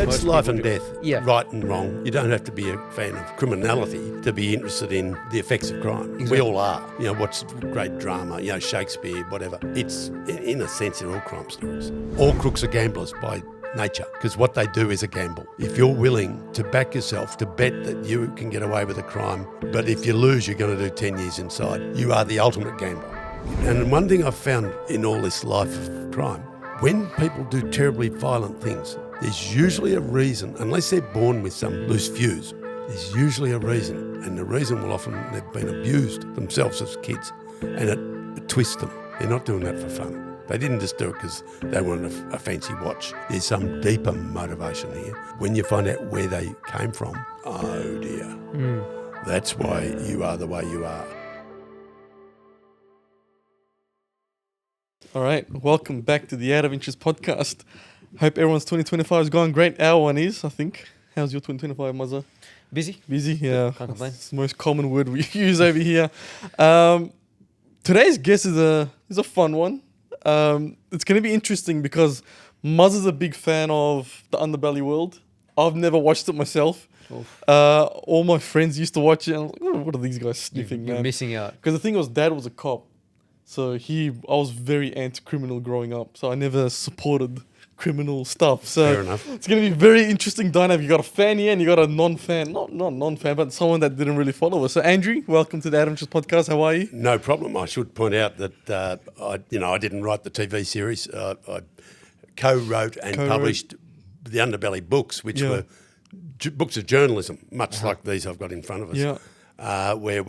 It's life and death, Yeah. right and wrong. You don't have to be a fan of criminality to be interested in the effects of crime. Exactly. We all are. You know, what's great drama, you know, Shakespeare, whatever. It's, in a sense, they're all crime stories. All crooks are gamblers by nature, because what they do is a gamble. If you're willing to back yourself, to bet that you can get away with a crime, but if you lose, you're going to do 10 years inside, you are the ultimate gambler. And one thing I've found in all this life of crime, when people do terribly violent things, there's usually a reason, unless they're born with some loose fuse, there's usually a reason. And the reason will often they've been abused themselves as kids, and it twists them. They're not doing that for fun. They didn't just do it because they wanted a fancy watch. There's some deeper motivation here. When you find out where they came from, oh dear, that's why you are the way you are. All right, welcome back to the Out of Interest podcast. Hope everyone's 2025 is going great. Our one is, I think. How's your 2025, Muzza? Busy? Busy, yeah. Can't complain. It's the most common word we use over here. Today's guest is a fun one. It's going to be interesting because Muzza's a big fan of the Underbelly world. I've never watched it myself. All my friends used to watch it. And I'm like, oh, what are these guys sniffing, You're man? missing out. Because the thing was, Dad was a cop. So I was very anti-criminal growing up. So I never supported criminal stuff. So Fair enough. it's going to be a very interesting dynamic. You got a fan here and you got a non-fan. Not non-fan, but someone that didn't really follow us. So Andrew, welcome to the Adam Just podcast. How are you? No problem. I should point out that I didn't write the TV series. I co-wrote and published the Underbelly books, which were books of journalism, much like these I've got in front of us. Yeah. Where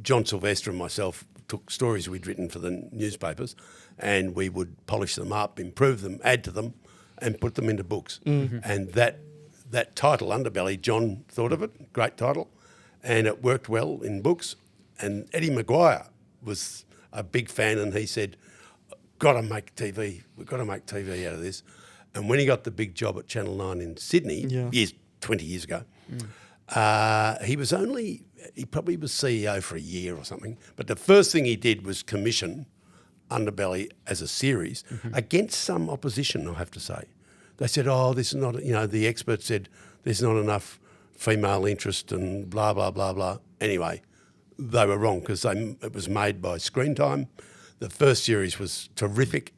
John Silvester and myself took stories we'd written for the newspapers, and we would polish them up, improve them, add to them, and put them into books. Mm-hmm. And that title, Underbelly, John thought of it, great title, and it worked well in books. And Eddie Maguire was a big fan, and he said, got to make TV, we've got to make TV out of this. And when he got the big job at Channel 9 in Sydney, 20 years ago, he probably was CEO for a year or something, but the first thing he did was commission Underbelly as a series against some opposition, I have to say. They said, oh, this is not, the experts said there's not enough female interest and blah, blah, blah, blah. Anyway, they were wrong because it was made by Screen Time. The first series was terrific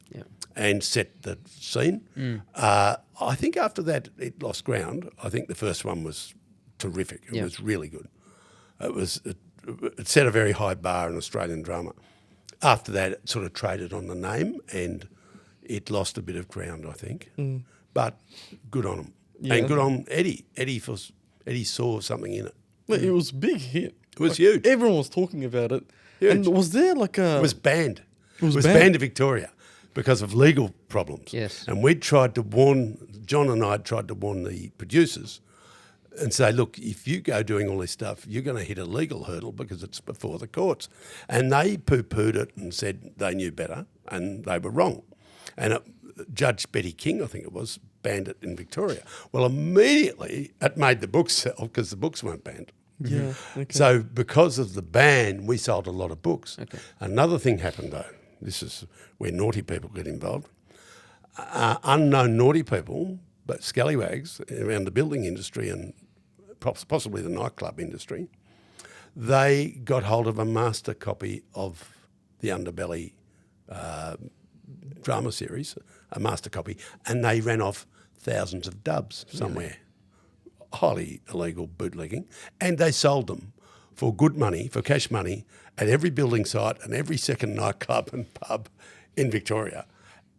and set the scene. I think after that it lost ground. I think the first one was terrific. It was really good. It set a very high bar in Australian drama. After that, it sort of traded on the name and it lost a bit of ground, I think. But good on him. Yeah. And good on Eddie. Eddie saw something in it. Well, it was a big hit. It was huge. Everyone was talking about it. Huge. And was there like a... It was banned. It was banned in Victoria because of legal problems. Yes. And John and I tried to warn the producers and say, look, if you go doing all this stuff, you're going to hit a legal hurdle because it's before the courts. And they poo-pooed it and said they knew better, and they were wrong. And Judge Betty King, I think it was, banned it in Victoria. Well, immediately it made the books sell because the books weren't banned. Yeah. Okay. So because of the ban, we sold a lot of books. Okay. Another thing happened, though. This is where naughty people get involved. Unknown naughty people, but scallywags around the building industry and possibly the nightclub industry, they got hold of a master copy of the Underbelly drama series, a master copy, and they ran off thousands of dubs somewhere, highly illegal bootlegging, and they sold them for good money, for cash money, at every building site and every second nightclub and pub in Victoria,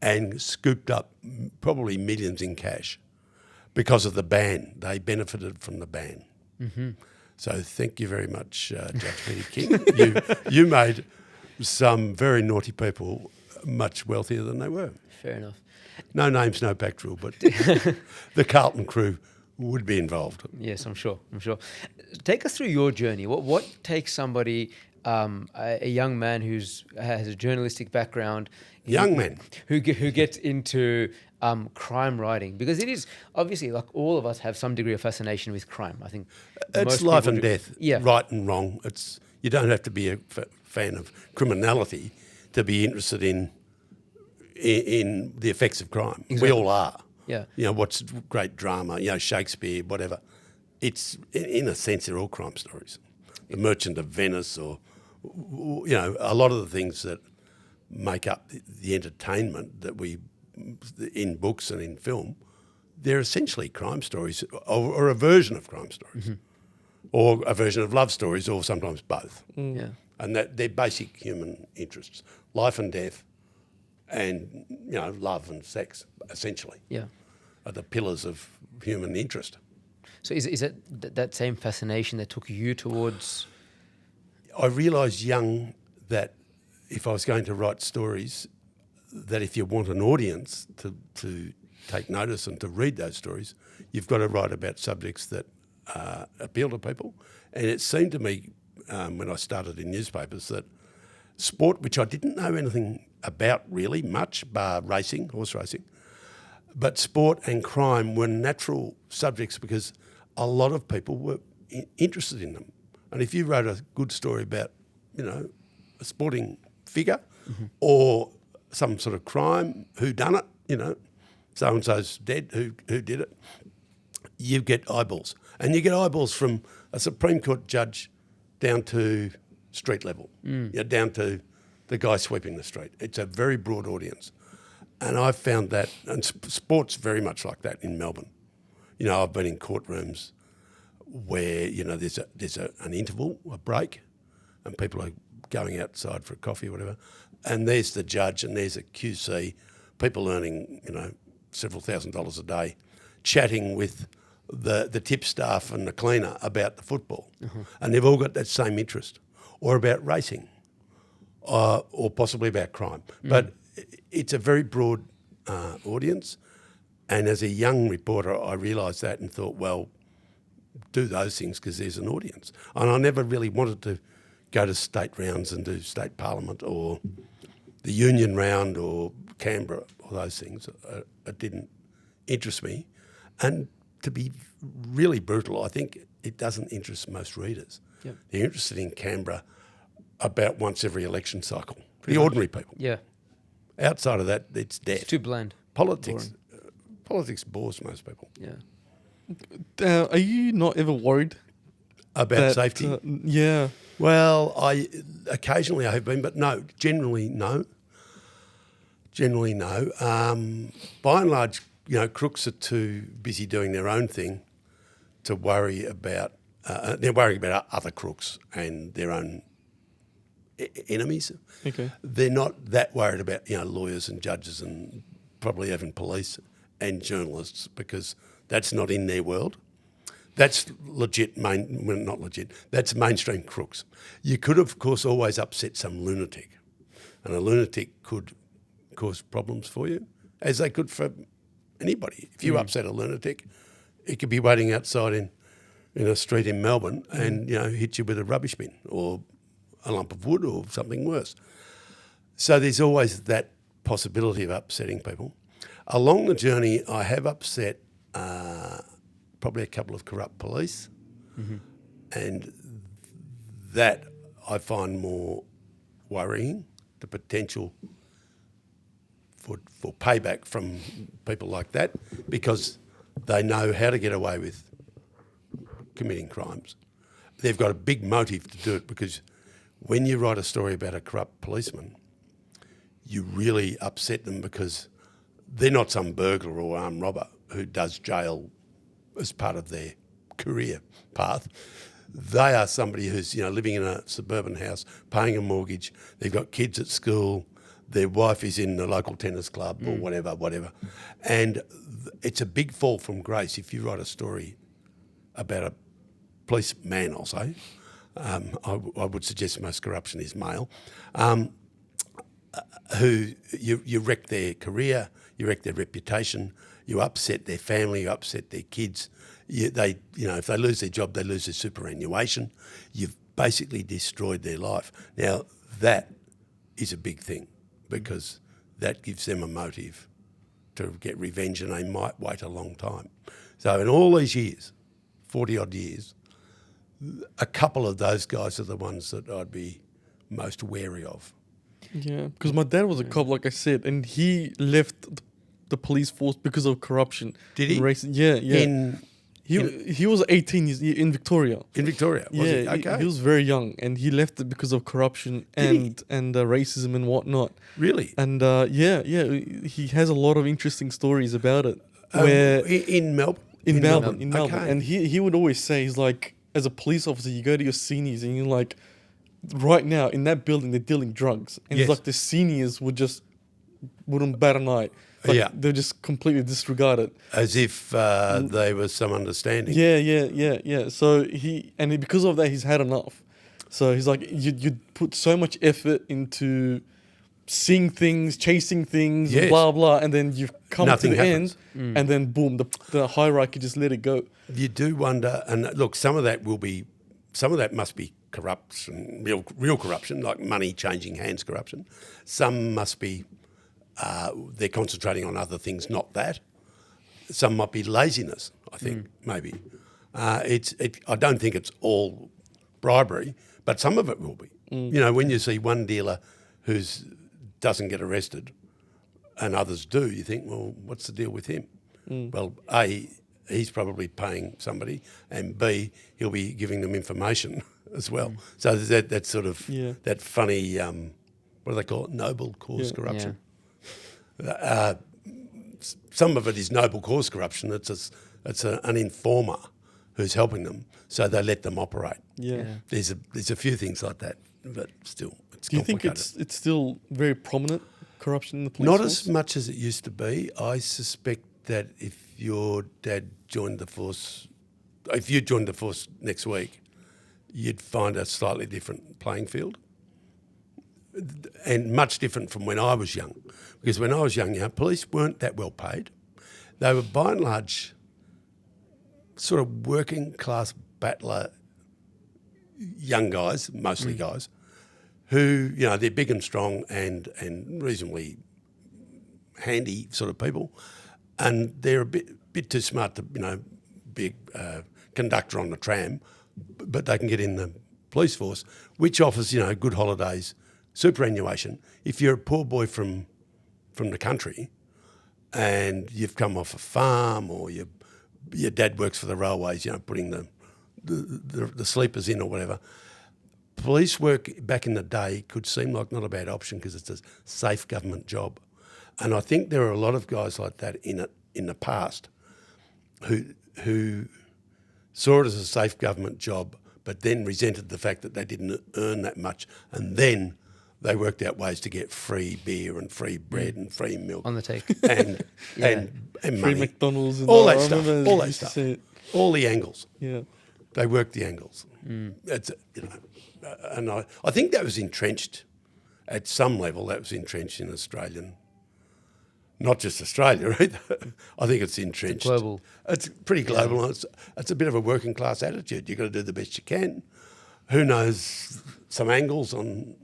and scooped up probably millions in cash because of the ban. They benefited from the ban. Mm-hmm. So thank you very much, Judge Betty King. You made some very naughty people much wealthier than they were. Fair enough. No names, no pact rule, but the Carlton crew would be involved. Yes, I'm sure. Take us through your journey. What takes somebody, a young man who has a journalistic background, who gets into crime writing? Because it is obviously, like, all of us have some degree of fascination with crime. I think it's life and death, right and wrong. You don't have to be a fan of criminality to be interested in the effects of crime. Exactly. We all are. Yeah. You know, what's great drama, you know, Shakespeare, whatever. It's, in a sense, they're all crime stories. The Merchant of Venice, or, you know, a lot of the things that make up the entertainment that we, in books and in film, they're essentially crime stories, or a version of crime stories, or a version of love stories, or sometimes both. Yeah. And that they're basic human interests, life and death, and, you know, love and sex, essentially, Yeah. are the pillars of human interest. So is it that same fascination that took you towards? I realised young that if I was going to write stories, that if you want an audience to take notice and to read those stories, you've got to write about subjects that appeal to people. And it seemed to me when I started in newspapers that sport, which I didn't know anything about really much, bar racing, horse racing, but sport and crime were natural subjects because a lot of people were interested in them. And if you wrote a good story about, you know, a sporting figure or some sort of crime, who done it, you know, so-and-so's dead, who did it, you get eyeballs. And you get eyeballs from a Supreme Court judge down to street level, you know, down to the guy sweeping the street. It's a very broad audience. And I found that, and sport's very much like that in Melbourne. You know, I've been in courtrooms where, you know, there's an interval, a break, and people are going outside for a coffee or whatever, and there's the judge and there's a QC, people earning, you know, several $1,000s a day, chatting with the tip staff and the cleaner about the football. And they've all got that same interest, or about racing, or possibly about crime. But it's a very broad audience. And as a young reporter, I realised that and thought, well, do those things because there's an audience. And I never really wanted to go to state rounds and do state parliament or the union round or Canberra or those things. It didn't interest me. And to be really brutal, I think it doesn't interest most readers. Yep. They're interested in Canberra about once every election cycle. The ordinary people. Yeah. Outside of that, it's dead. It's too bland. Politics bores most people. Yeah. Are you not ever worried About safety? Yeah. Well, occasionally I have been, but no, generally no. Generally no. By and large, you know, crooks are too busy doing their own thing to worry about. They're worrying about other crooks and their own enemies. Okay. They're not that worried about, you know, lawyers and judges and probably even police and journalists, because that's not in their world. That's legit, not legit, that's mainstream crooks. You could, of course, always upset some lunatic, and a lunatic could cause problems for you, as they could for anybody. If you upset a lunatic, he could be waiting outside in a street in Melbourne and, you know, hit you with a rubbish bin or a lump of wood or something worse. So there's always that possibility of upsetting people. Along the journey, I have upset probably a couple of corrupt police, and that I find more worrying, the potential for payback from people like that, because they know how to get away with committing crimes. They've got a big motive to do it, because when you write a story about a corrupt policeman, you really upset them, because they're not some burglar or armed robber who does jail as part of their career path. They are somebody who's, you know, living in a suburban house, paying a mortgage, they've got kids at school, their wife is in the local tennis club or whatever. And it's a big fall from grace if you write a story about a policeman, I'll say. I would suggest most corruption is male, who you wreck their career, you wreck their reputation, you upset their family, you upset their kids. If they lose their job, they lose their superannuation. You've basically destroyed their life. Now, that is a big thing, because that gives them a motive to get revenge, and they might wait a long time. So in all these years, 40-odd years, a couple of those guys are the ones that I'd be most wary of. Yeah, because my dad was a cop, like I said, and he left the the police force because of corruption. Did he? Yeah, yeah. He was 18 years in Victoria. In Victoria, was he? Okay. He was very young, and he left it because of corruption and racism and whatnot. Really? And he has a lot of interesting stories about it. Where in Melbourne? In Melbourne. Okay. And he would always say, he's like, as a police officer, you go to your seniors and you're like, right now in that building they're dealing drugs, and Yes. it's like the seniors wouldn't bat an eye. Like, Yeah. they'll just completely disregard it. As if there was some understanding. Yeah. So because of that, he's had enough. So he's like, you put so much effort into seeing things, chasing things, Yes. blah blah, and then you've come Nothing to the happens. end, and then boom, the hierarchy just let it go. You do wonder, and look, some of that must be corruption, real corruption, like money changing hands corruption. Some must be they're concentrating on other things, not that. Some might be laziness, I think, maybe. I don't think it's all bribery, but some of it will be. You know, when you see one dealer who doesn't get arrested and others do, you think, well, what's the deal with him? Well, A, he's probably paying somebody, and B, he'll be giving them information as well. So there's that sort of, that funny, what do they call it, noble cause corruption. Some of it is noble cause corruption. It's an informer who's helping them, so they let them operate. There's a few things like that, but still, it's Do you think complicated. it's still very prominent, corruption in the police Not force? as much as it used to be. I suspect that if your dad joined the force, if you joined the force next week, you'd find a slightly different playing field, and much different from when I was young. Because when I was young, police weren't that well paid. They were by and large sort of working class battler young guys, mostly guys, who, they're big and strong and reasonably handy sort of people, and they're a bit too smart to, be a conductor on the tram, but they can get in the police force, which offers, good holidays, superannuation. If you're a poor boy from the country and you've come off a farm, or your dad works for the railways, putting the sleepers in or whatever, police work back in the day could seem like not a bad option because it's a safe government job. And I think there are a lot of guys like that in the past who saw it as a safe government job, but then resented the fact that they didn't earn that much, and then they worked out ways to get free beer and free bread and free milk On the take. and Free money, McDonald's and all I that stuff, remember all you that used to stuff, say it. all the angles. Yeah. They worked the angles. It's and I think that was entrenched at some level. That was entrenched in Australian, not just Australia either. I think it's entrenched. global. It's pretty global. And it's a bit of a working class attitude. You've got to do the best you can. Who knows some angles on,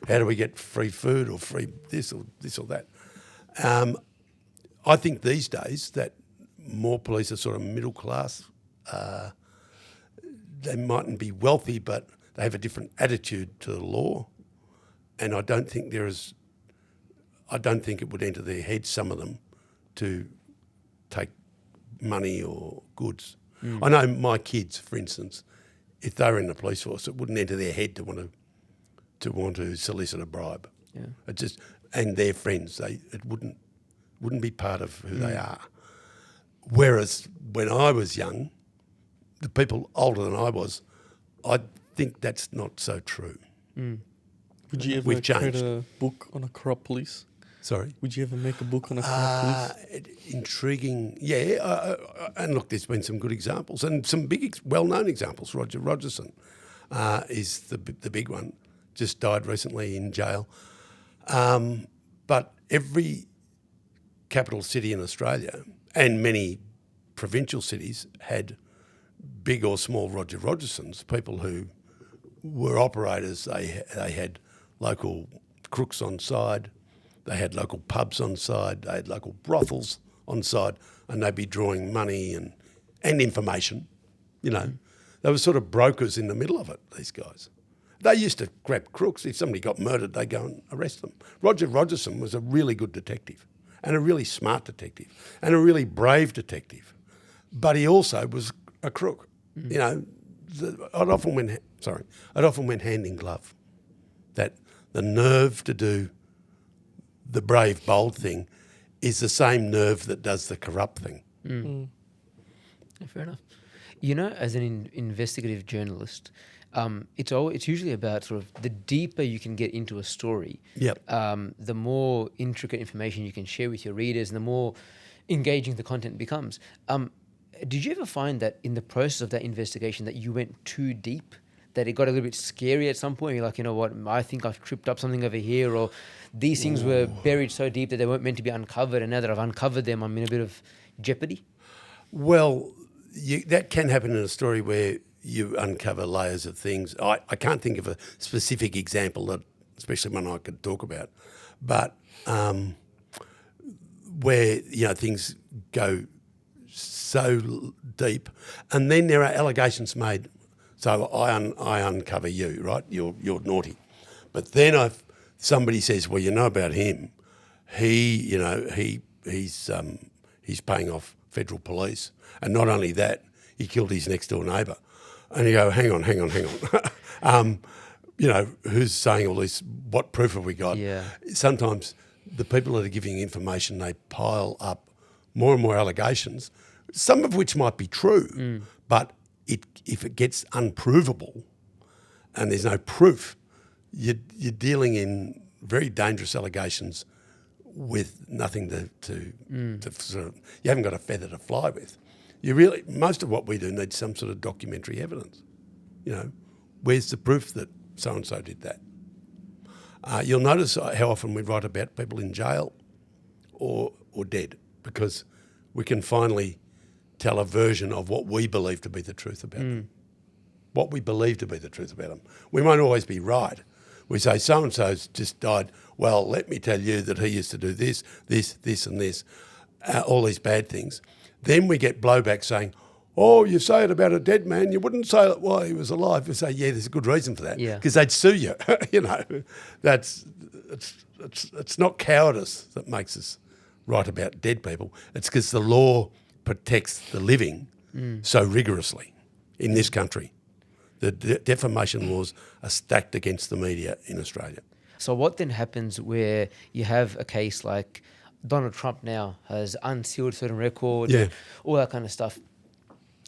how do we get free food or free this or that. I think these days that more police are sort of middle class. They mightn't be wealthy, but they have a different attitude to the law. And I don't think it would enter their heads, some of them, to take money or goods. I know my kids, for instance, if they were in the police force, it wouldn't enter their head to want to solicit a bribe. Yeah. It just, and their friends, it wouldn't be part of who they are. Whereas when I was young, the people older than I was, I think that's not so true. Would you ever We've create changed. a book on a corrupt police? Sorry? Would you ever make a book on a corrupt police? Intriguing, yeah. And look, there's been some good examples and some big, well-known examples. Roger Rogerson is the big one. Just died recently in jail. But every capital city in Australia and many provincial cities had big or small Roger Rogersons, people who were operators. They had local crooks on side. They had local pubs on side. They had local brothels on side, and they'd be drawing money and information. They were sort of brokers in the middle of it, these guys. They used to grab crooks. If somebody got murdered, they'd go and arrest them. Roger Rogerson was a really good detective, and a really smart detective and a really brave detective. But he also was a crook. You know, I'd often went hand in glove. That the nerve to do the brave, bold thing is the same nerve that does the corrupt thing. Yeah, fair enough. You know, as an investigative journalist, it's usually about sort of the deeper you can get into a story, Yep. the more intricate information you can share with your readers, and the more engaging the content becomes. Did you ever find that in the process of that investigation that you went too deep, that it got a little bit scary at some point? You're like, you know what, I think I've tripped up something over here, or these things were buried so deep that they weren't meant to be uncovered, and now that I've uncovered them, I'm in a bit of jeopardy? Well, that can happen in a story where you uncover layers of things. I can't think of a specific example, that, especially one I could talk about, but where, you know, things go so deep, and then there are allegations made. So I uncover you, right? You're naughty, but then somebody says, well, you know about him. He's paying off federal police, and not only that, he killed his next door neighbour. And you go, hang on. You know, who's saying all this? What proof have we got? Yeah. Sometimes the people that are giving information, they pile up more and more allegations, some of which might be true, but if it gets unprovable and there's no proof, you're dealing in very dangerous allegations with nothing to sort of, you haven't got a feather to fly with. Most of what we do needs some sort of documentary evidence. You know, where's the proof that so-and-so did that? You'll notice how often we write about people in jail or dead, because we can finally tell a version of what we believe to be the truth about them. What we believe to be the truth about them. We won't always be right. We say, so-and-so's just died. Well, let me tell you that he used to do this, and this, all these bad things. Then we get blowback saying, oh, you say it about a dead man, you wouldn't say it while he was alive. You say, yeah, there's a good reason for that. Yeah. Because they'd sue you. You know, it's not cowardice that makes us write about dead people. It's because the law protects the living so rigorously in this country. The defamation laws are stacked against the media in Australia. So what then happens where you have a case like Donald Trump now has unsealed certain records, and all that kind of stuff?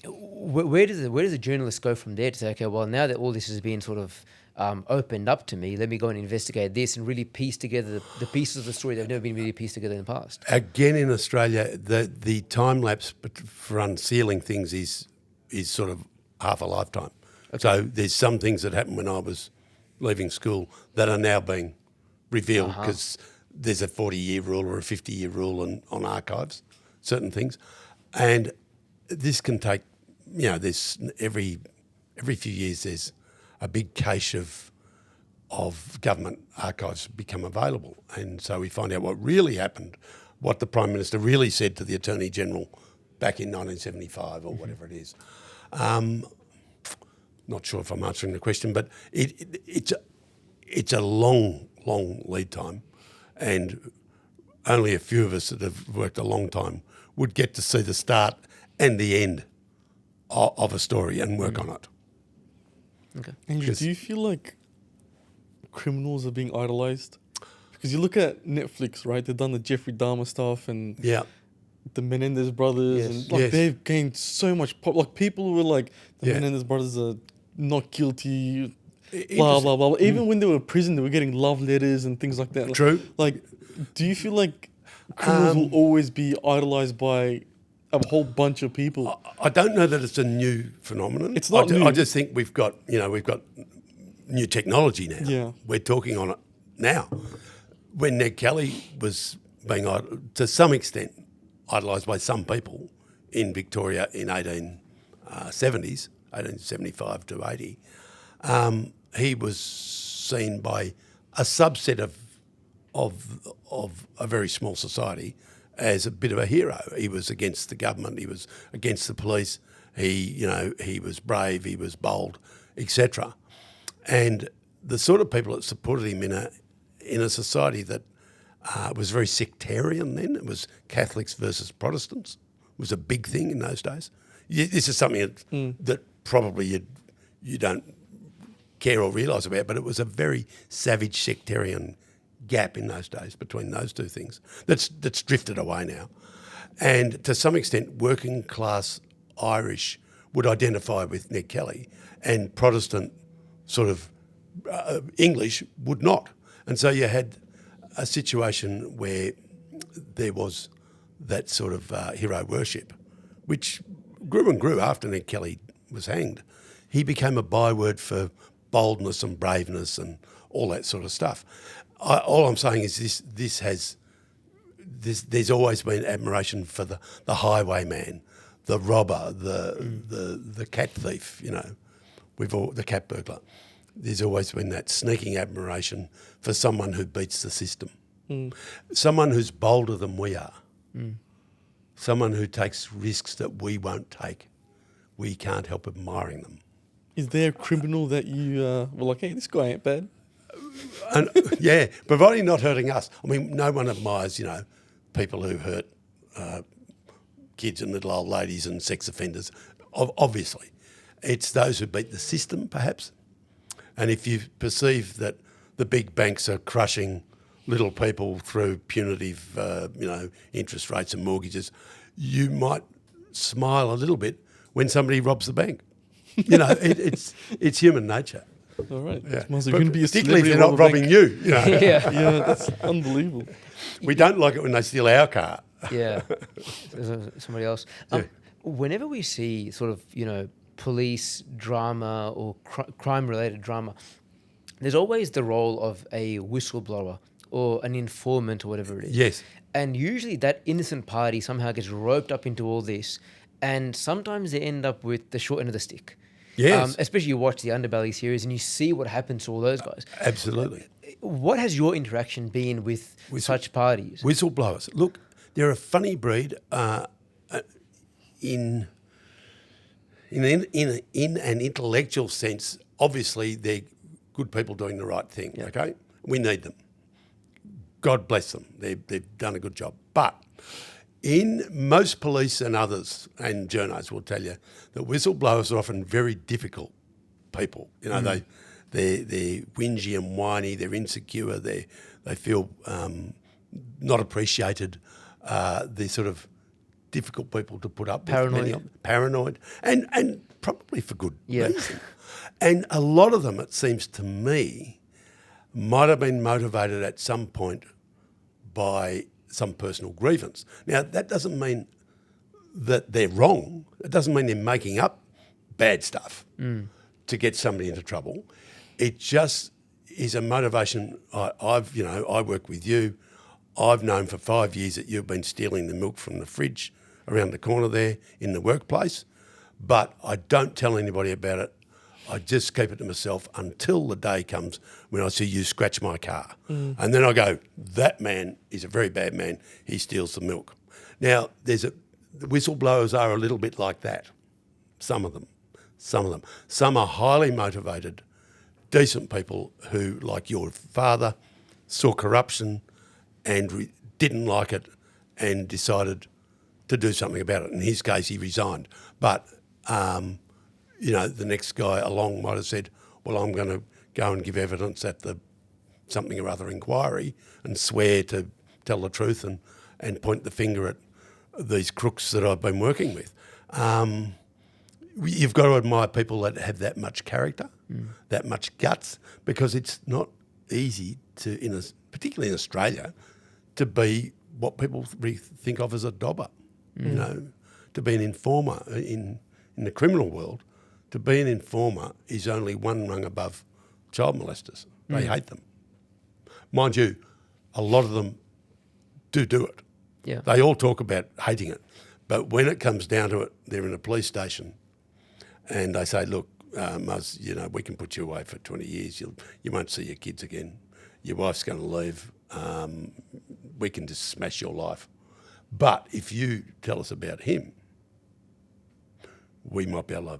Where does the journalist go from there to say, okay, well, now that all this has been sort of opened up to me, let me go and investigate this and really piece together the pieces of the story that have never been really pieced together in the past? Again, in Australia, the time lapse for unsealing things is sort of half a lifetime. Okay. So there's some things that happened when I was leaving school that are now being revealed because there's a 40-year rule or a 50-year rule on archives, certain things. And this can take, you know, there's every few years there's a big cache of government archives become available. And so we find out what really happened, what the Prime Minister really said to the Attorney General back in 1975 or whatever it is. Not sure if I'm answering the question, but it's a long lead time, and only a few of us that have worked a long time would get to see the start and the end of a story and work on it. Okay. Andrew, do you feel like criminals are being idolised? Because you look at Netflix, right? They've done the Jeffrey Dahmer stuff and the Menendez brothers, and they've gained so much pop. Like, people were like, the Menendez brothers are not guilty, blah blah blah. Even when they were in prison, they were getting love letters and things like that. True. Like, do you feel like criminals will always be idolised by a whole bunch of people? I don't know that it's a new phenomenon. It's not new. I just think we've got new technology now. Yeah. We're talking on it now. When Ned Kelly was being, to some extent, idolised by some people in Victoria in 1870s, 1875 to 80, he was seen by a subset of a very small society as a bit of a hero. He was against the government, he was against the police, he was brave, he was bold, etc. And the sort of people that supported him in a society that It was very sectarian then. It was Catholics versus Protestants. It was a big thing in those days. This is something that probably you don't care or realise about, but it was a very savage sectarian gap in those days between those two things that's drifted away now. And to some extent, working class Irish would identify with Ned Kelly, and Protestant sort of English would not. And so you had a situation where there was that sort of hero worship, which grew and grew after Ned Kelly was hanged. He became a byword for boldness and braveness and all that sort of stuff. All I'm saying is there's always been admiration for the highwayman, the robber, the cat thief, the cat burglar. There's always been that sneaking admiration for someone who beats the system, someone who's bolder than we are, someone who takes risks that we won't take. We can't help admiring them. Is there a criminal that you were like, hey, this guy ain't bad? And, yeah, providing not hurting us. I mean, no one admires, people who hurt kids and little old ladies and sex offenders, obviously. It's those who beat the system, perhaps. And if you perceive that the big banks are crushing little people through punitive, interest rates and mortgages, you might smile a little bit when somebody robs the bank. It's human nature. All right. Yeah. Particularly if they're not robbing you. Yeah. Yeah, that's unbelievable. We don't like it when they steal our car. Yeah. Somebody else. Whenever we see sort of, police drama or crime-related drama, there's always the role of a whistleblower or an informant or whatever it is. Yes. And usually that innocent party somehow gets roped up into all this, and sometimes they end up with the short end of the stick. Yes. Especially you watch the Underbelly series and you see what happens to all those guys. Absolutely. What has your interaction been with such parties? Whistleblowers. Look, they're a funny breed in an intellectual sense. Obviously, they're good people doing the right thing, okay? We need them. God bless them. They've done a good job. But in most police and others, and journos will tell you, that whistleblowers are often very difficult people. They're whingy and whiny, they're insecure, they feel not appreciated. They're sort of difficult people to put up with. Paranoid. And probably for good reason. And a lot of them, it seems to me, might have been motivated at some point by some personal grievance. Now, that doesn't mean that they're wrong. It doesn't mean they're making up bad stuff to get somebody into trouble. It just is a motivation. I work with you. I've known for 5 years that you've been stealing the milk from the fridge around the corner there in the workplace, but I don't tell anybody about it. I just keep it to myself until the day comes when I see you scratch my car. And then I go, that man is a very bad man. He steals the milk. Now, the whistleblowers are a little bit like that. Some of them. Some are highly motivated, decent people who, like your father, saw corruption and didn't like it and decided to do something about it. In his case, he resigned. But the next guy along might have said, well, I'm going to go and give evidence at the something or other inquiry and swear to tell the truth and point the finger at these crooks that I've been working with. You've got to admire people that have that much character, that much guts, because it's not easy particularly in Australia, to be what people think of as a dobber, to be an informer in the criminal world. To be an informer is only one rung above child molesters. They hate them. Mind you, a lot of them do it. Yeah. They all talk about hating it. But when it comes down to it, they're in a police station and they say, look, Muzz, we can put you away for 20 years. You won't see your kids again. Your wife's going to leave. We can just smash your life. But if you tell us about him, we might be able to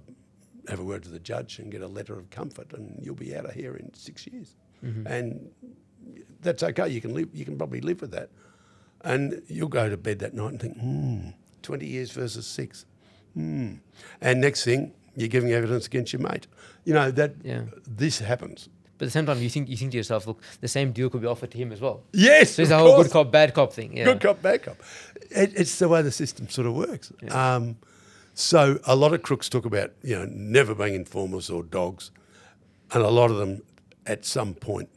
have a word to the judge and get a letter of comfort and you'll be out of here in 6 years. And that's okay. You can probably live with that. And you'll go to bed that night and think, 20 years versus 6. And next thing, you're giving evidence against your mate. You know, this happens. But at the same time, you think to yourself, look, the same deal could be offered to him as well. Yes, so it's of a whole course. good cop, bad cop thing. Yeah. Good cop, bad cop. It's the way the system sort of works. Yeah. So a lot of crooks talk about, never being informers or dogs. And a lot of them, at some point,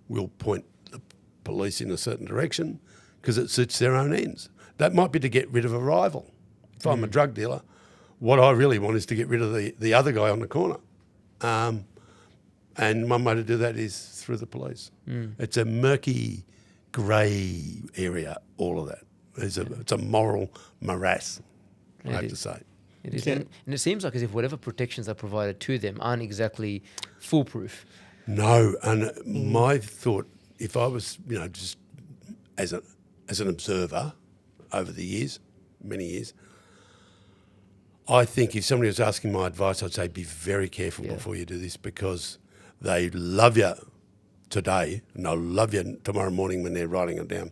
will point the police in a certain direction because it suits their own ends. That might be to get rid of a rival. If I'm a drug dealer, what I really want is to get rid of the other guy on the corner. And one way to do that is through the police. It's a murky, grey area, all of that. It's a moral morass, I have to say. It is. And it seems like as if whatever protections are provided to them aren't exactly foolproof. No, and my thought, if I was, just as an observer over the years, many years, I think if somebody was asking my advice, I'd say be very careful before you do this because they love you today and they'll love you tomorrow morning when they're writing it down.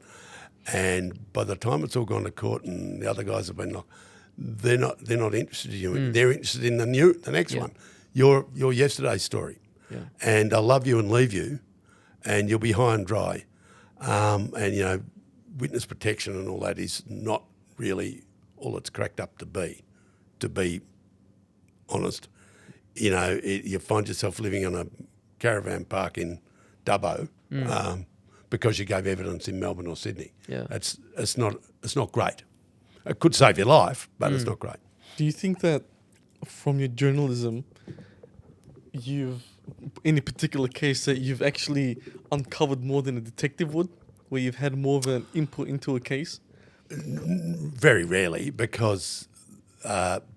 And by the time it's all gone to court and the other guys have been locked, they're not interested in you. They're interested in the next one. Your yesterday's story. Yeah. And they'll love you and leave you and you'll be high and dry. And witness protection and all that is not really all it's cracked up to be. To be honest, you find yourself living on a caravan park in Dubbo because you gave evidence in Melbourne or Sydney. Yeah, it's not great. It could save your life, but it's not great. Do you think that from your journalism, you've any particular case that you've actually uncovered more than a detective would, where you've had more of an input into a case? Very rarely, because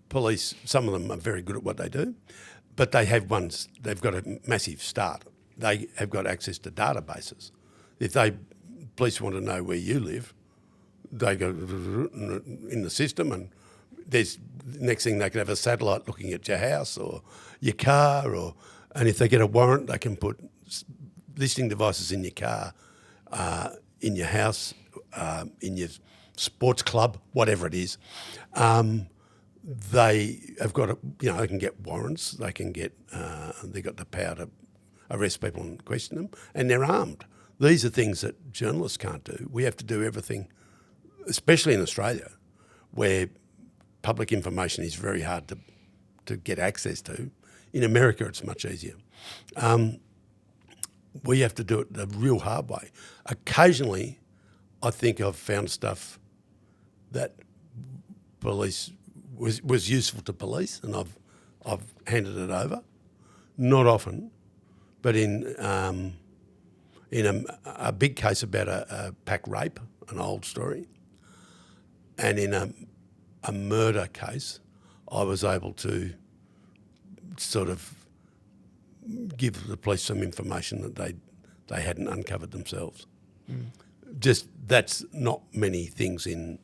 police, some of them are very good at what they do, but they've got a massive start. They have got access to databases. If police want to know where you live, they go in the system and there's next thing they could have a satellite looking at your house or your car, and if they get a warrant, they can put listening devices in your car, in your house, in your sports club, whatever it is. They have got they can get warrants. They can get. They've got the power to arrest people and question them, and they're armed. These are things that journalists can't do. We have to do everything, especially in Australia, where public information is very hard to get access to. In America, it's much easier. We have to do it the real hard way. Occasionally, I think I've found stuff that police was useful to police, and I've handed it over. Not often, but in a big case about a pack rape, an old story, and in a murder case, I was able to sort of give the police some information that they hadn't uncovered themselves. Just that's not many things in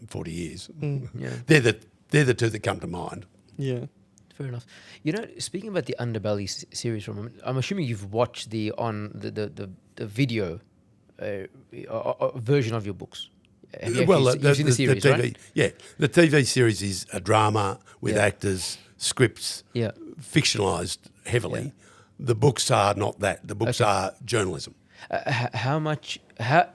40 years. Yeah. They're the two that come to mind. Yeah. Fair enough. Speaking about the Underbelly series for a moment, I'm assuming you've watched the video version of your books. You've seen the series, TV, right? Yeah, the TV series is a drama with actors, scripts, fictionalised heavily. Yeah. The books are not that. The books are journalism. How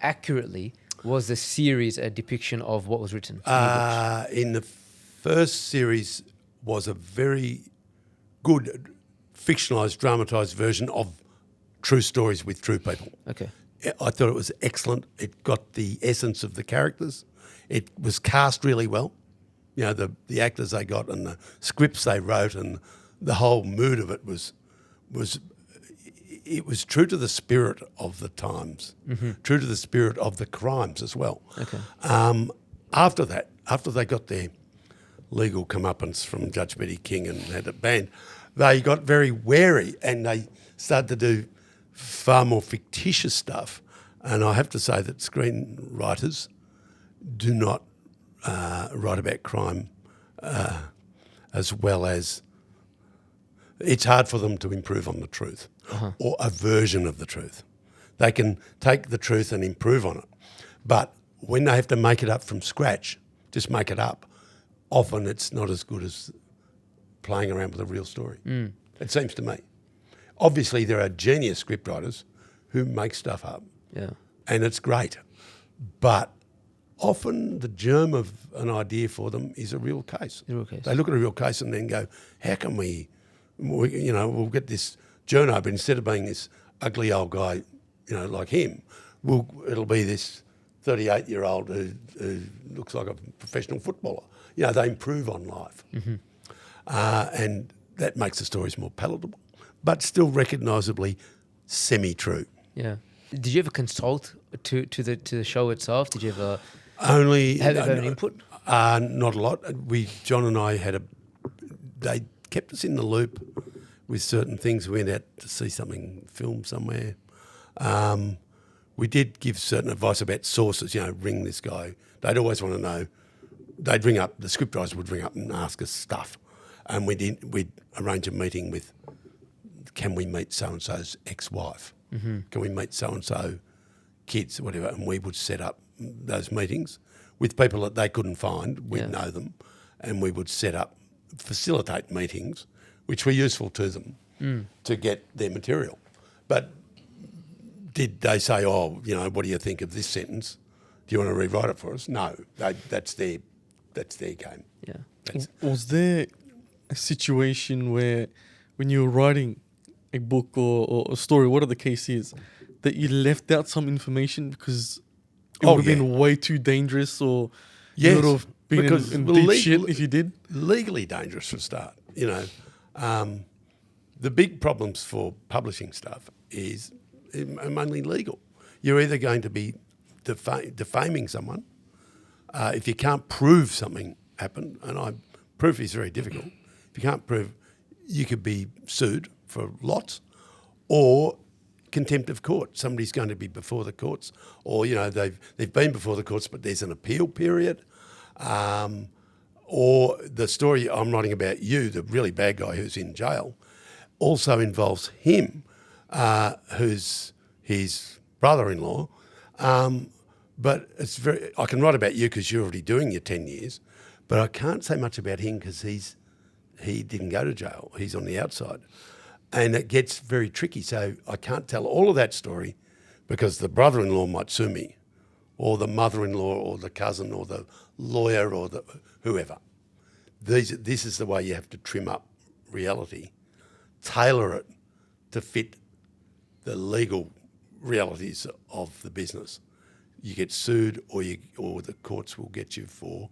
accurately was the series a depiction of what was written in the books? In the first series was a very good fictionalised, dramatised version of true stories with true people. Okay. I thought it was excellent. It got the essence of the characters. It was cast really well. The actors they got and the scripts they wrote and the whole mood of it was true to the spirit of the times, true to the spirit of the crimes as well. Okay. After that, after they got their legal comeuppance from Judge Betty King and had it banned, they got very wary and they started to do far more fictitious stuff. And I have to say that screenwriters do not write about crime as well as it's hard for them to improve on the truth or a version of the truth. They can take the truth and improve on it. But when they have to make it up from scratch, just make it up, often it's not as good as playing around with a real story. It seems to me. Obviously, there are genius scriptwriters who make stuff up, and it's great. But often the germ of an idea for them is a real case. They look at a real case and then go, how can we'll get this journo, but instead of being this ugly old guy, like him, it'll be this 38-year-old who looks like a professional footballer. They improve on life. And that makes the stories more palatable, but still recognisably semi-true. Yeah. Did you ever consult to the show itself? Did you ever have an input? Not a lot. John and I they kept us in the loop with certain things. We went out to see something filmed somewhere. We did give certain advice about sources, ring this guy. They'd always want to know. They'd ring up, the scriptwriters would ring up and ask us stuff. And we'd arrange a meeting with, can we meet so-and-so's ex-wife? Can we meet so-and-so kids, whatever? And we would set up those meetings with people that they couldn't find. We'd know them. And we would facilitate meetings, which were useful to them to get their material. But did they say, what do you think of this sentence? Do you want to rewrite it for us? No, that's their game. Yeah. Was there a situation where, when you were writing a book or a story, whatever the case is, that you left out some information because it would have been way too dangerous, or you would have been in deep shit if you did? Legally dangerous for a start. The big problems for publishing stuff are mainly legal. You're either going to be defaming someone if you can't prove something happened, and proof is very difficult. If you can't prove, you could be sued for lots, or contempt of court. Somebody's going to be before the courts, or they've been before the courts, but there's an appeal period, or the story I'm writing about you, the really bad guy who's in jail, also involves him, who's his brother-in-law. But I can write about you because you're already doing your 10 years, but I can't say much about him because he didn't go to jail. He's on the outside. And it gets very tricky. So I can't tell all of that story because the brother-in-law might sue me, or the mother-in-law, or the cousin, or the lawyer, or the whoever. This is the way you have to trim up reality, tailor it to fit the legal realities of the business. You get sued, or the courts will get you for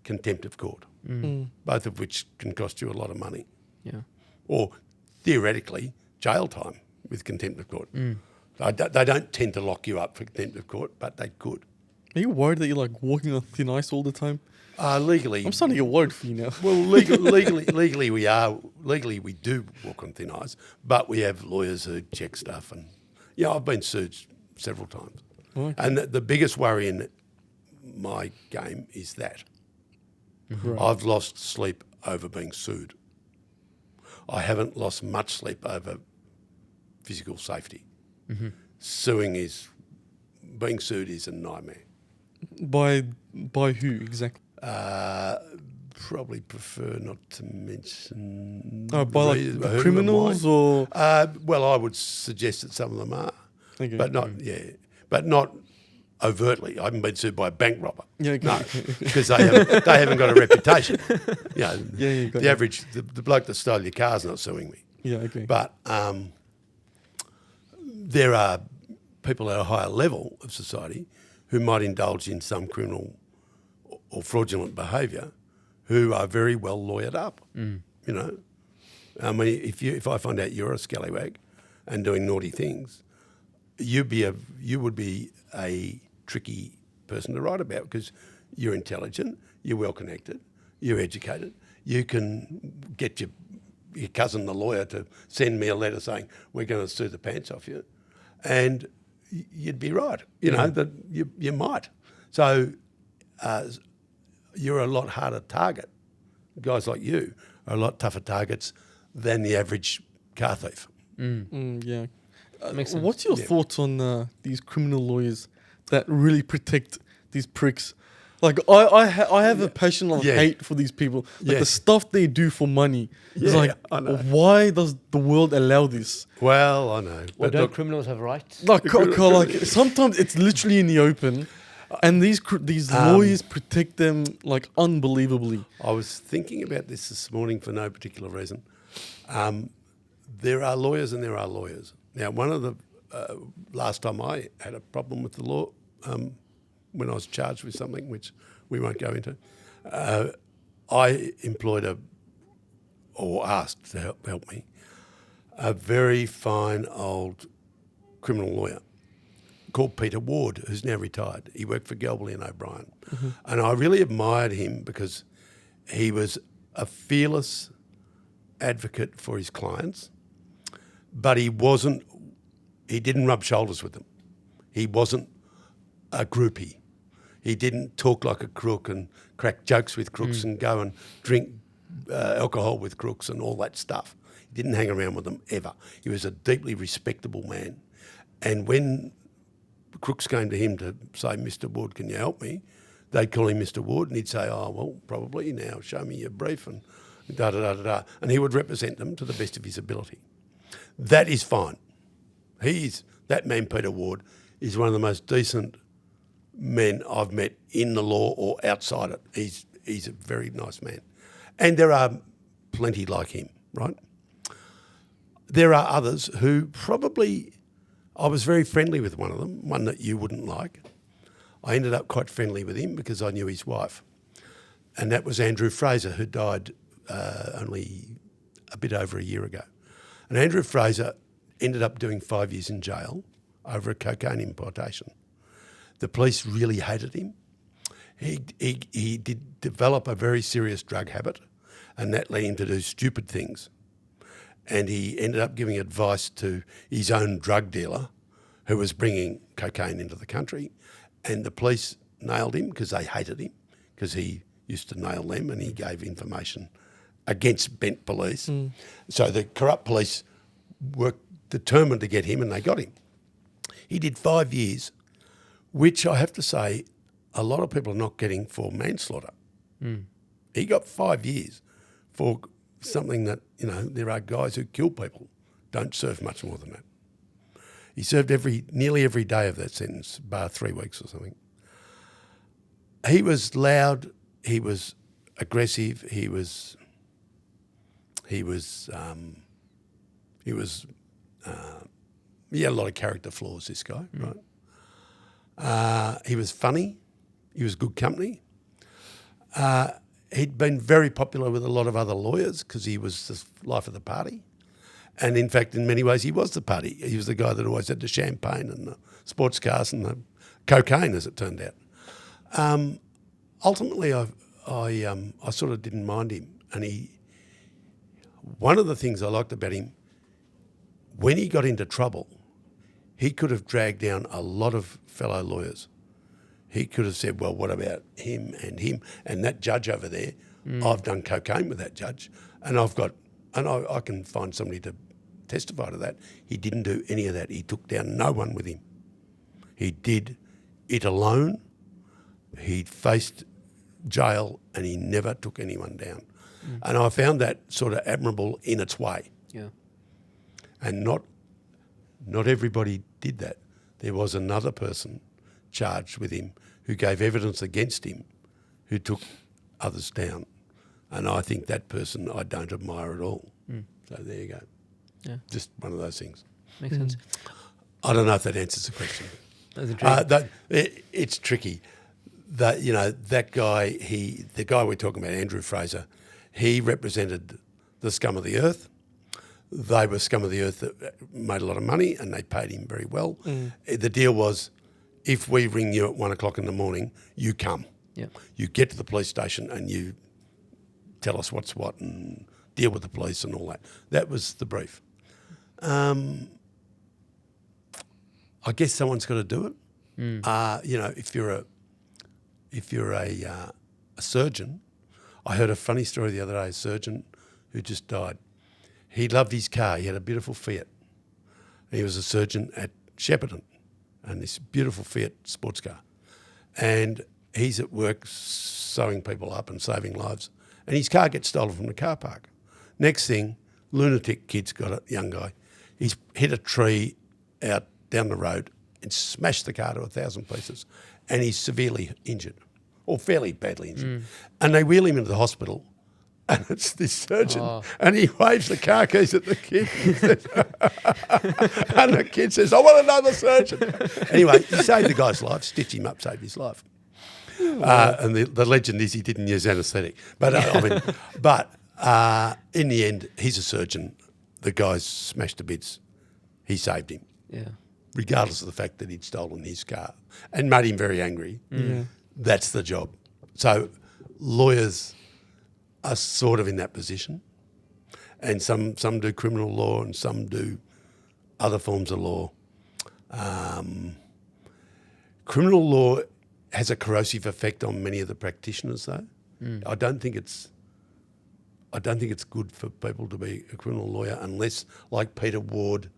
contempt of court, both of which can cost you a lot of money. Yeah. Or theoretically, jail time with contempt of court. They don't tend to lock you up for contempt of court, but they could. Are you worried that you're like walking on thin ice all the time? Legally, I'm starting to get worried for you now. Well, legally we are. Legally, we do walk on thin ice, but we have lawyers who check stuff, and I've been sued several times. Okay. And the biggest worry in my game is that Right. I've lost sleep over being sued. I haven't lost much sleep over physical safety. Being sued is a nightmare. By who exactly? Probably prefer not to mention. By who the criminals, or well, I would suggest that some of them are, okay. but not overtly. I haven't been sued by a bank robber. Yeah, okay. No, because they haven't got a reputation. The average the bloke that stole your car's not suing me. Yeah, okay. But there are people at a higher level of society who might indulge in some criminal or fraudulent behaviour who are very well lawyered up. I mean, if I find out you're a scallywag and doing naughty things, you would be a tricky person to write about because you're intelligent, you're well connected, you're educated. You can get your cousin, the lawyer, to send me a letter saying we're going to sue the pants off you, and you'd be right. That you might. So you're a lot harder target. Guys like you are a lot tougher targets than the average car thief. Yeah. Makes sense. What's your thoughts on these criminal lawyers that really protect these pricks? Like I have a passion of hate for these people. Like the stuff they do for money. It's like, I know. why does the world allow this? Well, I know. Well, But don't look, criminals have rights? Like sometimes it's literally in the open, and these lawyers protect them like unbelievably. I was thinking about this morning for no particular reason. There are lawyers and there are lawyers. Now, one of the last time I had a problem with the law, when I was charged with something which we won't go into, I employed or asked to help me, a very fine old criminal lawyer called Peter Ward, who's now retired. He worked for Galbally and O'Brien. And I really admired him because he was a fearless advocate for his clients, but he didn't rub shoulders with them. He wasn't a groupie. He didn't talk like a crook and crack jokes with crooks and go and drink alcohol with crooks and all that stuff. He didn't hang around with them ever. He was a deeply respectable man. And when crooks came to him to say, Mr. Ward, can you help me? They'd call him Mr. Ward and he'd say, oh, well, probably now, show me your brief and da-da-da-da-da. And he would represent them to the best of his ability. That is fine. That man, Peter Ward, is one of the most decent men I've met in the law or outside it. He's a very nice man. And there are plenty like him, right? There are others who probably, I was very friendly with one of them, one that you wouldn't like. I ended up quite friendly with him because I knew his wife. And that was Andrew Fraser, who died only a bit over a year ago. And Andrew Fraser ended up doing 5 years in jail over a cocaine importation. The police really hated him. He did develop a very serious drug habit, and that led him to do stupid things. And he ended up giving advice to his own drug dealer who was bringing cocaine into the country. And the police nailed him because they hated him, because he used to nail them and he gave information against bent police. So the corrupt police were determined to get him and they got him. He did 5 years, which I have to say a lot of people are not getting for manslaughter. He got 5 years for something that, there are guys who kill people, don't serve much more than that. He served nearly every day of that sentence, bar 3 weeks or something. He was loud, he was aggressive, he had a lot of character flaws, this guy, right? He was funny, he was good company. He'd been very popular with a lot of other lawyers because he was the life of the party. And in fact, in many ways, he was the party. He was the guy that always had the champagne and the sports cars and the cocaine, as it turned out. Ultimately, I sort of didn't mind him. And one of the things I liked about him, when he got into trouble, he could have dragged down a lot of fellow lawyers. He could have said, well, what about him and that judge over there? I've done cocaine with that judge and I can find somebody to testify to that. He didn't do any of that. He took down no one with him. He did it alone. He faced jail and he never took anyone down. And I found that sort of admirable in its way. Yeah. And not everybody did that. There was another person charged with him who gave evidence against him, who took others down. And I think that person I don't admire at all. So there you go. Yeah. Just one of those things. Makes sense. I don't know if that answers the question. It's tricky. That guy, the guy we're talking about, Andrew Fraser, he represented the scum of the earth. They were scum of the earth that made a lot of money and they paid him very well. The deal was, if we ring you at 1 o'clock in the morning, you come. Yeah. You get to the police station and you tell us what's what and deal with the police and all that. That was the brief. I guess someone's got to do it. If you're a surgeon, I heard a funny story the other day, a surgeon who just died. He loved his car. He had a beautiful Fiat. He was a surgeon at Shepparton, and this beautiful Fiat sports car. And he's at work sewing people up and saving lives. And his car gets stolen from the car park. Next thing, lunatic kid's got a young guy. He's hit a tree out down the road and smashed the car to 1,000 pieces. And he's severely injured, or fairly badly injured. And they wheel him into the hospital. And it's this surgeon, and he waves the car keys at the kid. And the kid says, "I want another surgeon." Anyway, he saved the guy's life, stitched him up, saved his life. And the legend is he didn't use anaesthetic. But in the end, he's a surgeon. The guy's smashed to bits. He saved him, regardless of the fact that he'd stolen his car and made him very angry. That's the job. So lawyers are sort of in that position, and some do criminal law and some do other forms of law. Criminal law has a corrosive effect on many of the practitioners, though. I don't think it's good for people to be a criminal lawyer unless, like Peter Ward,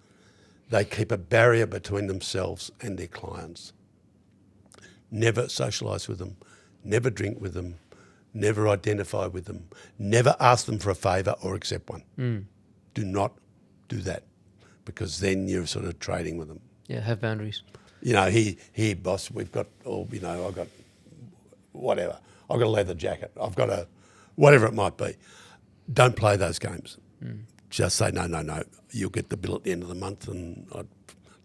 they keep a barrier between themselves and their clients. Never socialise with them, never drink with them, never identify with them, never ask them for a favour or accept one. Do not do that, because then you're sort of trading with them. Yeah, have boundaries. You know, here, boss, we've got, I've got whatever. I've got a leather jacket. I've got a, whatever it might be. Don't play those games. Just say, no, you'll get the bill at the end of the month and I'd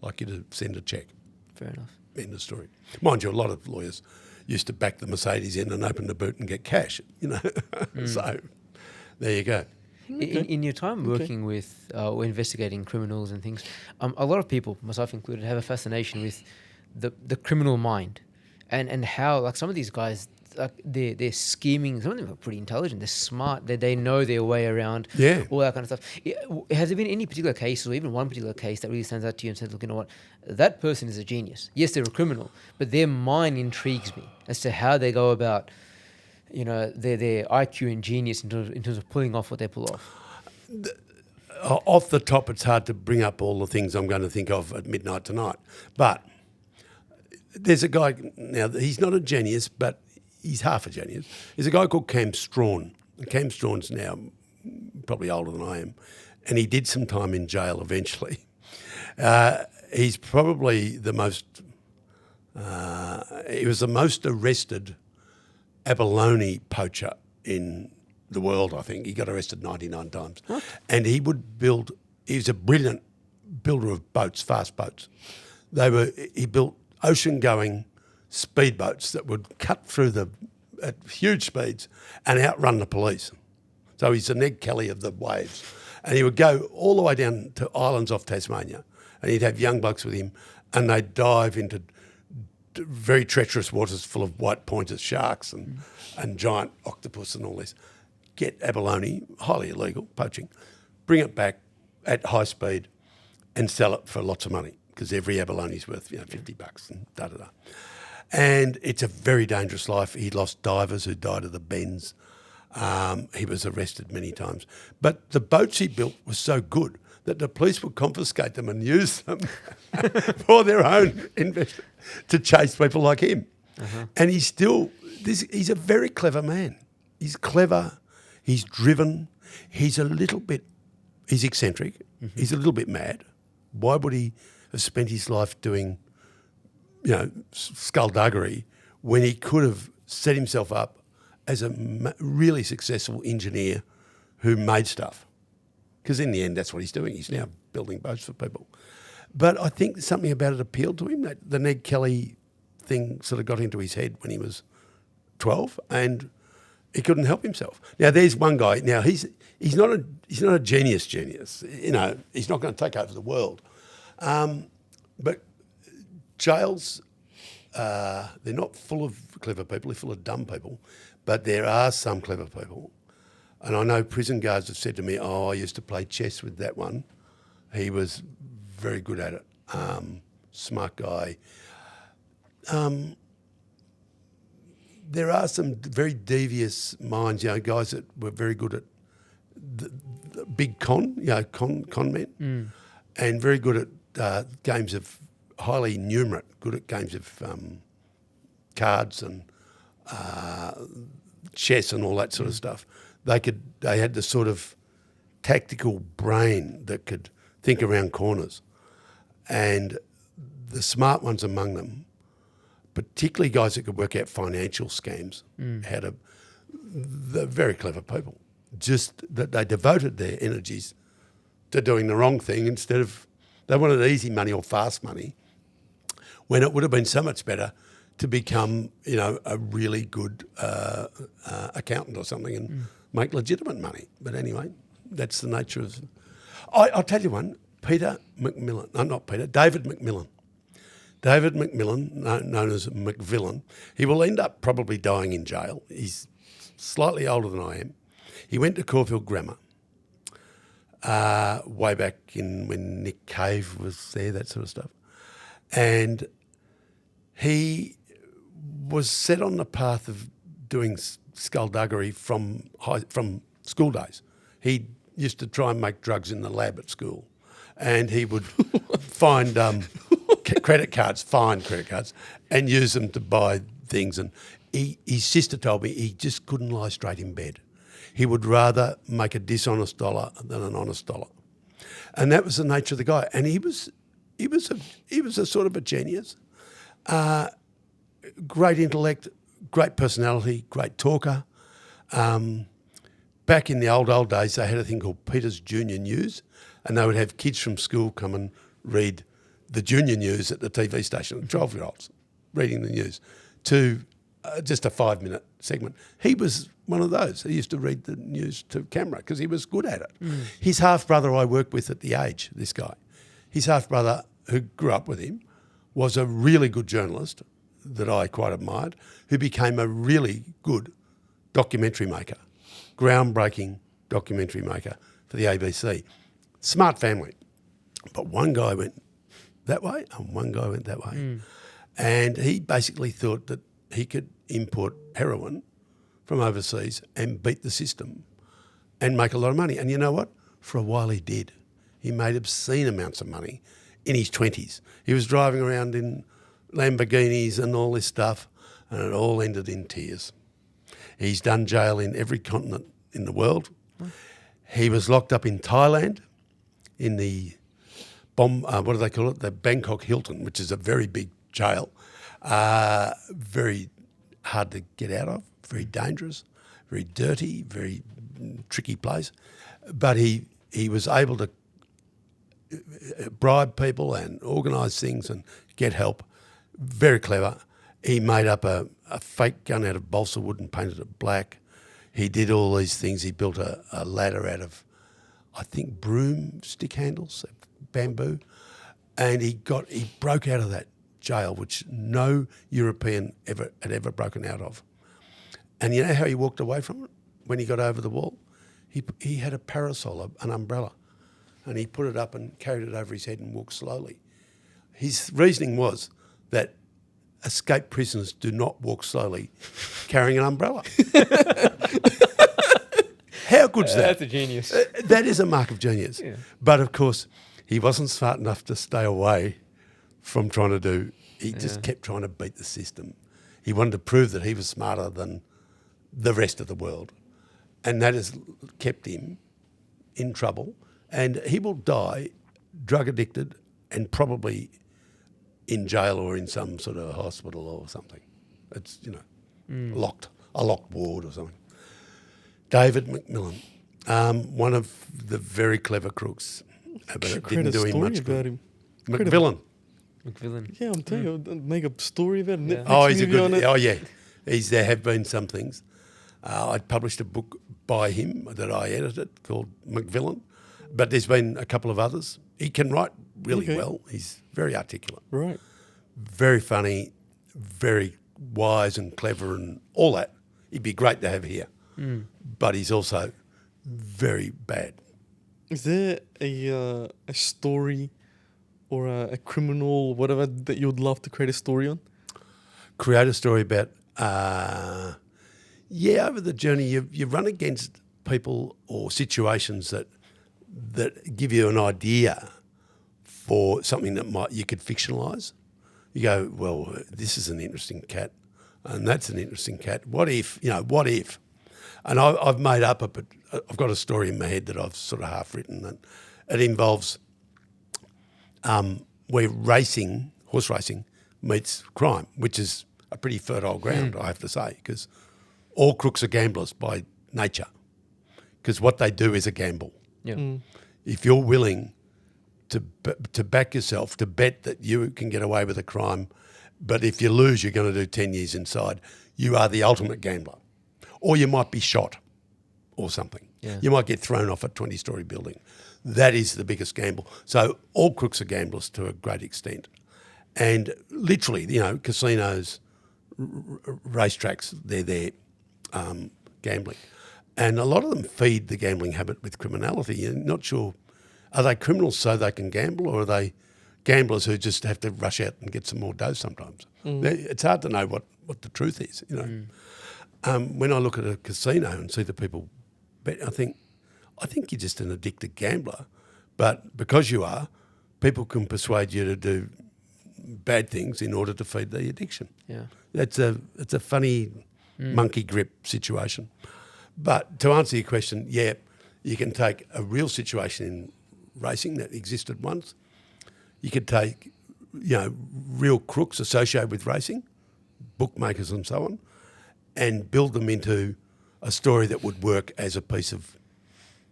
like you to send a cheque. Fair enough. End of story. Mind you, a lot of lawyers used to back the Mercedes in and open the boot and get cash, So there you go. In your time working with or investigating criminals and things, a lot of people, myself included, have a fascination with the criminal mind and how, like, some of these guys, like, they're scheming. Some of them are pretty intelligent. They're smart. They know their way around. Yeah. All that kind of stuff. Has there been any particular case, or even one particular case, that really stands out to you and says, look, you know what, that person is a genius. Yes, they're a criminal, but their mind intrigues me as to how they go about, their IQ and genius in terms of pulling off what they pull off. Off the top, it's hard to bring up all the things I'm going to think of at midnight tonight. But there's a guy, now he's not a genius, but he's half a genius. There's a guy called Cam Strawn. Cam Strawn's now probably older than I am, and he did some time in jail eventually. He's probably the most, he was the most arrested abalone poacher in the world, I think. He got arrested 99 times. What? And he was a brilliant builder of boats, fast boats. He built ocean-going speedboats that would cut through at huge speeds and outrun the police. So he's the Ned Kelly of the waves. And he would go all the way down to islands off Tasmania, and he'd have young blokes with him, and they'd dive into very treacherous waters full of white pointer sharks and giant octopus and all this. Get abalone, highly illegal, poaching, bring it back at high speed and sell it for lots of money, because every abalone's worth $50 and da-da-da. And it's a very dangerous life. He lost divers who died of the bends. He was arrested many times. But the boats he built were so good that the police would confiscate them and use them for their own investment to chase people like him. Uh-huh. And he's a very clever man. He's clever, he's driven, he's eccentric, he's a little bit mad. Why would he have spent his life doing, skullduggery when he could have set himself up as a really successful engineer who made stuff? Because in the end, that's what he's doing. He's now building boats for people. But I think something about it appealed to him. That the Ned Kelly thing sort of got into his head when he was 12, and he couldn't help himself. Now, there's one guy. Now, he's not a genius. He's not going to take over the world. But jails, they're not full of clever people. They're full of dumb people. But there are some clever people. And I know prison guards have said to me, I used to play chess with that one. He was very good at it. Smart guy. There are some very devious minds, guys that were very good at the big con men, and very good at games of highly numerate, good at games of cards and chess and all that sort of stuff. They had the sort of tactical brain that could think around corners. And the smart ones among them, particularly guys that could work out financial scams, they're very clever people. Just that they devoted their energies to doing the wrong thing instead of, they wanted easy money or fast money, when it would have been so much better to become, a really good accountant or something and make legitimate money. But anyway, that's the nature of... I'll tell you one, David McMillan. David McMillan, known as McVillain, he will end up probably dying in jail. He's slightly older than I am. He went to Caulfield Grammar way back when Nick Cave was there, that sort of stuff. And he was set on the path of doing skullduggery from school days. He used to try and make drugs in the lab at school, and he would find credit cards, and use them to buy things. And his sister told me he just couldn't lie straight in bed. He would rather make a dishonest dollar than an honest dollar, and that was the nature of the guy. And he was a sort of a genius. Great intellect, great personality, great talker. Back in the old days, they had a thing called Peter's Junior News, and they would have kids from school come and read the junior news at the TV station, 12-year-olds reading the news, to just a 5-minute segment. He was one of those. He used to read the news to camera because he was good at it. His half-brother I worked with at the Age, this guy, his half-brother who grew up with him was a really good journalist that I quite admired, who became a really good documentary maker, groundbreaking documentary maker for the ABC. Smart family. But one guy went that way and one guy went that way. And he basically thought that he could import heroin from overseas and beat the system and make a lot of money. And you know what? For a while he did. He made obscene amounts of money in his 20s. He was driving around in Lamborghinis and all this stuff, and it all ended in tears. He's done jail in every continent in the world. He was locked up in Thailand in the what do they call it? The Bangkok Hilton, which is a very big jail. Very hard to get out of, very dangerous, very dirty, very tricky place. But he was able to bribe people and organise things and get help. Very clever. He made up a fake gun out of balsa wood and painted it black. He did all these things. He built a ladder out of, I think, broomstick handles, bamboo, and he broke out of that jail, which no European had ever broken out of. And you know how he walked away from it when he got over the wall? He had a parasol, an umbrella, and he put it up and carried it over his head and walked slowly. His reasoning was that escaped prisoners do not walk slowly carrying an umbrella. How good's that? That's a genius. That is a mark of genius. Yeah. But of course, he wasn't smart enough to stay away from trying to do. He just kept trying to beat the system. He wanted to prove that he was smarter than the rest of the world. And that has kept him in trouble. And he will die drug addicted and probably in jail or in some sort of hospital or something. It's, a locked ward or something. David McMillan, one of the very clever crooks, but it didn't do him much good. Him. McVillain. Yeah, I'm telling you, make a story about him. Oh, he's a good. Oh, yeah. There have been some things. I published a book by him that I edited called McVillain, but there's been a couple of others. He can write really well. He's very articulate. Right. Very funny, very wise and clever and all that. He'd be great to have here. But he's also very bad. Is there a story or a criminal, whatever, that you would love to create a story on? Create a story about, over the journey you run against people or situations that give you an idea for something that you could fictionalise. You go, well, this is an interesting cat, and that's an interesting cat. What if, what if? And I've made up I've got a story in my head that I've sort of half written, and it involves where horse racing meets crime, which is a pretty fertile ground, I have to say, because all crooks are gamblers by nature, because what they do is a gamble. Yeah. If you're willing to back yourself, to bet that you can get away with a crime, but if you lose, you're going to do 10 years inside, you are the ultimate gambler. Or you might be shot or something. Yeah. You might get thrown off a 20-storey building. That is the biggest gamble. So all crooks are gamblers to a great extent. And literally, casinos, racetracks, they're there gambling. And a lot of them feed the gambling habit with criminality. You're not sure, are they criminals so they can gamble, or are they gamblers who just have to rush out and get some more dough sometimes? It's hard to know what the truth is, When I look at a casino and see the people bet, I think you're just an addicted gambler. But because you are, people can persuade you to do bad things in order to feed the addiction. Yeah. It's a funny monkey grip situation. But to answer your question, yeah, you can take a real situation in racing that existed once. You could take, real crooks associated with racing, bookmakers and so on, and build them into a story that would work as a piece of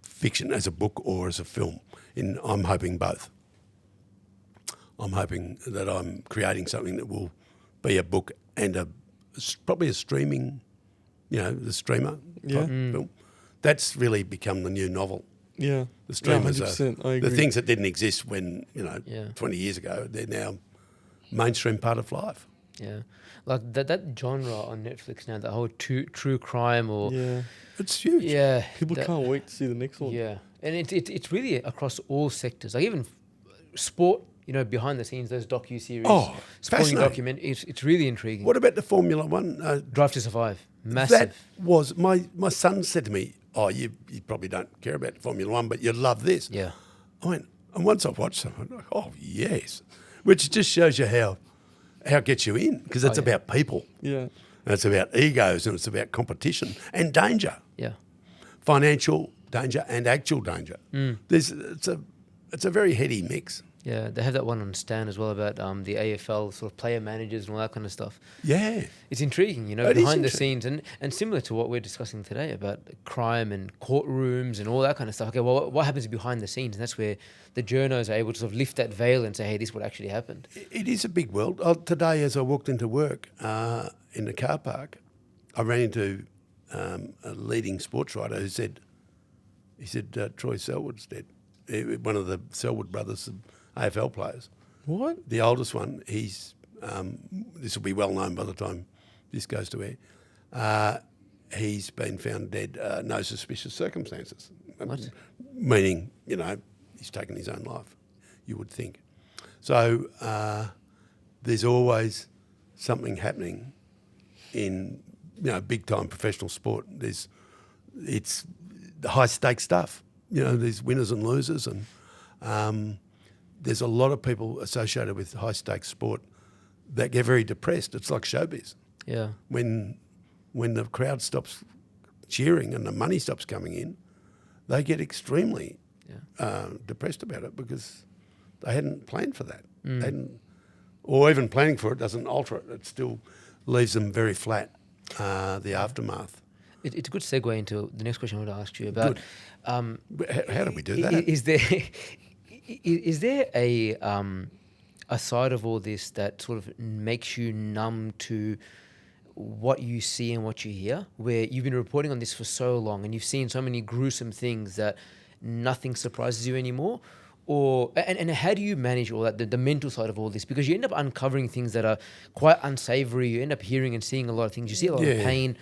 fiction, as a book or as a film. I'm hoping both. I'm hoping that I'm creating something that will be a book and probably a streaming, the streamer type film. That's really become the new novel. Yeah. The streamers 100%, I agree. the things that didn't exist when, 20 years ago, they're now mainstream part of life. Yeah. Like that genre on Netflix now, the whole true crime or... Yeah. It's huge. Yeah. People can't wait to see the next one. Yeah. And it's really across all sectors. Like even sport, behind the scenes, those docu-series, sporting fascinating. document, it's really intriguing. What about the Formula One? Drive to Survive. Massive. That was... My son said to me, oh, you probably don't care about Formula One, but you love this. Yeah. I went, and once I've watched them, I'm like, oh, yes. Which just shows you how it gets you in, because it's about people. Yeah. And it's about egos, and it's about competition and danger. Yeah. Financial danger and actual danger. It's a very heady mix. Yeah, they have that one on Stan as well about the AFL sort of player managers and all that kind of stuff. Yeah. It's intriguing, It is behind the intriguing. scenes and similar to what we're discussing today about crime and courtrooms and all that kind of stuff. Okay, well, what happens behind the scenes? And that's where the journos are able to sort of lift that veil and say, hey, this is what actually happened. It is a big world. Today, as I walked into work in the car park, I ran into a leading sports writer who said, Troy Selwood's dead. One of the Selwood brothers, AFL players. What? The oldest one, he's, this will be well known by the time this goes to air, he's been found dead, no suspicious circumstances. What? Meaning, he's taken his own life, you would think. So there's always something happening in, big time professional sport. It's the high stakes stuff. There's winners and losers, and there's a lot of people associated with high stakes sport that get very depressed. It's like showbiz. Yeah. When the crowd stops cheering and the money stops coming in, they get extremely depressed about it because they hadn't planned for that. They hadn't, or even planning for it doesn't alter it. It still leaves them very flat, the aftermath. It's a good segue into the next question I want to ask you about. How do we do that? Is there a side of all this that sort of makes you numb to what you see and what you hear, where you've been reporting on this for so long and you've seen so many gruesome things that nothing surprises you anymore? And how do you manage all that, the mental side of all this? Because you end up uncovering things that are quite unsavory. You end up hearing and seeing a lot of things. You see a lot of pain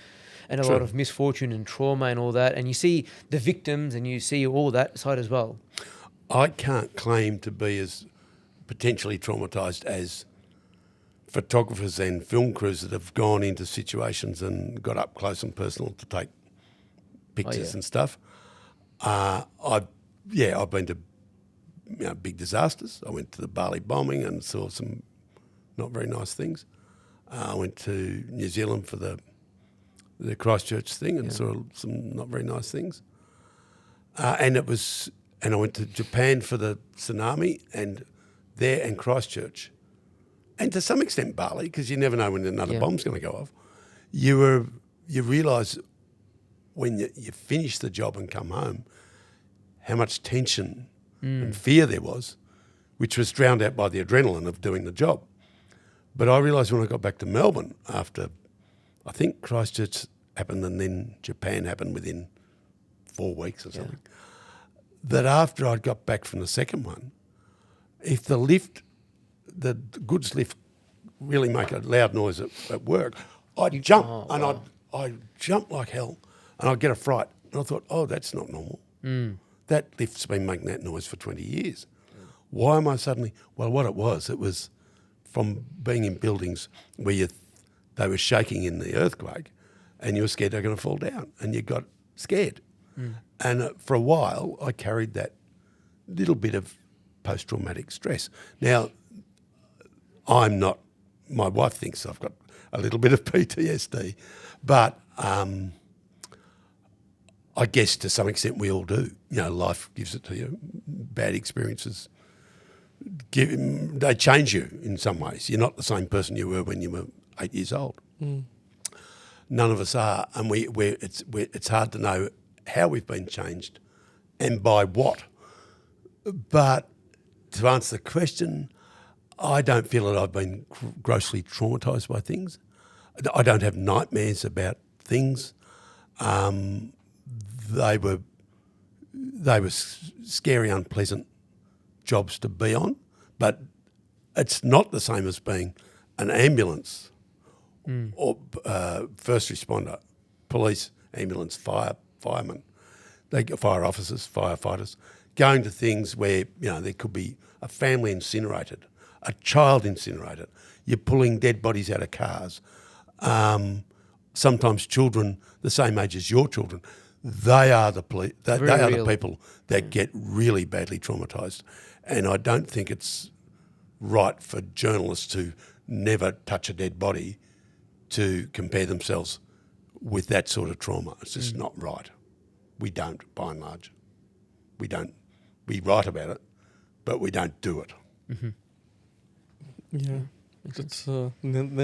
and a lot of misfortune and trauma and all that. And you see the victims and you see all that side as well. I can't claim to be as potentially traumatised as photographers and film crews that have gone into situations and got up close and personal to take pictures and stuff. I've been to big disasters. I went to the Bali bombing and saw some not very nice things. I went to New Zealand for the Christchurch thing and saw some not very nice things. And I went to Japan for the tsunami and Christchurch. And to some extent Bali, because you never know when another bomb's going to go off. You realise when you finish the job and come home how much tension and fear there was, which was drowned out by the adrenaline of doing the job. But I realised when I got back to Melbourne after, I think Christchurch happened and then Japan happened within 4 weeks or something, that after I'd got back from the second one, if the goods lift really make a loud noise at work, I'd jump I'd jump like hell and I'd get a fright. And I thought, oh, that's not normal. That lift's been making that noise for 20 years. Why am I suddenly... Well, what it was from being in buildings where they were shaking in the earthquake and you were scared they were going to fall down and you got scared. And for a while, I carried that little bit of post-traumatic stress. Now, I'm not... My wife thinks I've got a little bit of PTSD, but I guess to some extent we all do. Life gives it to you. Bad experiences, they change you in some ways. You're not the same person you were when you were 8 years old. None of us are, and it's hard to know how we've been changed and by what. But to answer the question, I don't feel that I've been grossly traumatised by things. I don't have nightmares about things. They were scary, unpleasant jobs to be on, but it's not the same as being an ambulance or first responder, police, ambulance, firemen, fire officers, firefighters, going to things where there could be a family incinerated, a child incinerated. You're pulling dead bodies out of cars. Sometimes children the same age as your children. They are the the people that get really badly traumatised, and I don't think it's right for journalists to never touch a dead body to compare themselves with that sort of trauma. It's just not right. We don't, by and large. We don't. We write about it, but we don't do it. Yeah. It's, now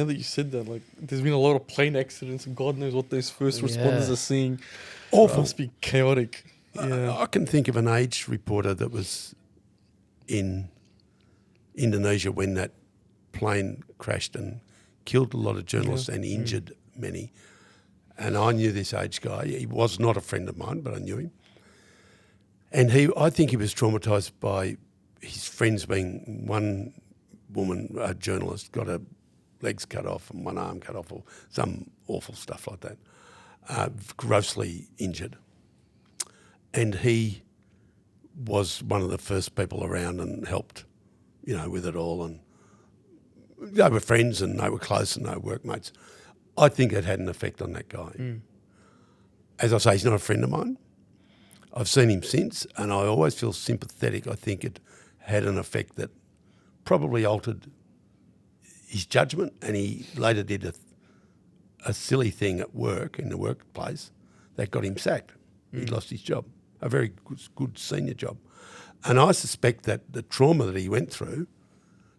that you said that, there's been a lot of plane accidents, and God knows what those first responders are seeing. Awful. It must be chaotic. I can think of an Age reporter that was in Indonesia when that plane crashed and killed a lot of journalists and injured many. And I knew this Age guy. He was not a friend of mine, but I knew him. And I think he was traumatised by his friends being one woman, a journalist, got her legs cut off and one arm cut off or some awful stuff like that, grossly injured. And he was one of the first people around and helped, with it all. And they were friends and they were close and they were workmates. I think it had an effect on that guy. As I say, he's not a friend of mine. I've seen him since and I always feel sympathetic. I think it had an effect that probably altered his judgment, and he later did a silly thing at work, in the workplace, that got him sacked. He lost his job, a very good senior job. And I suspect that the trauma that he went through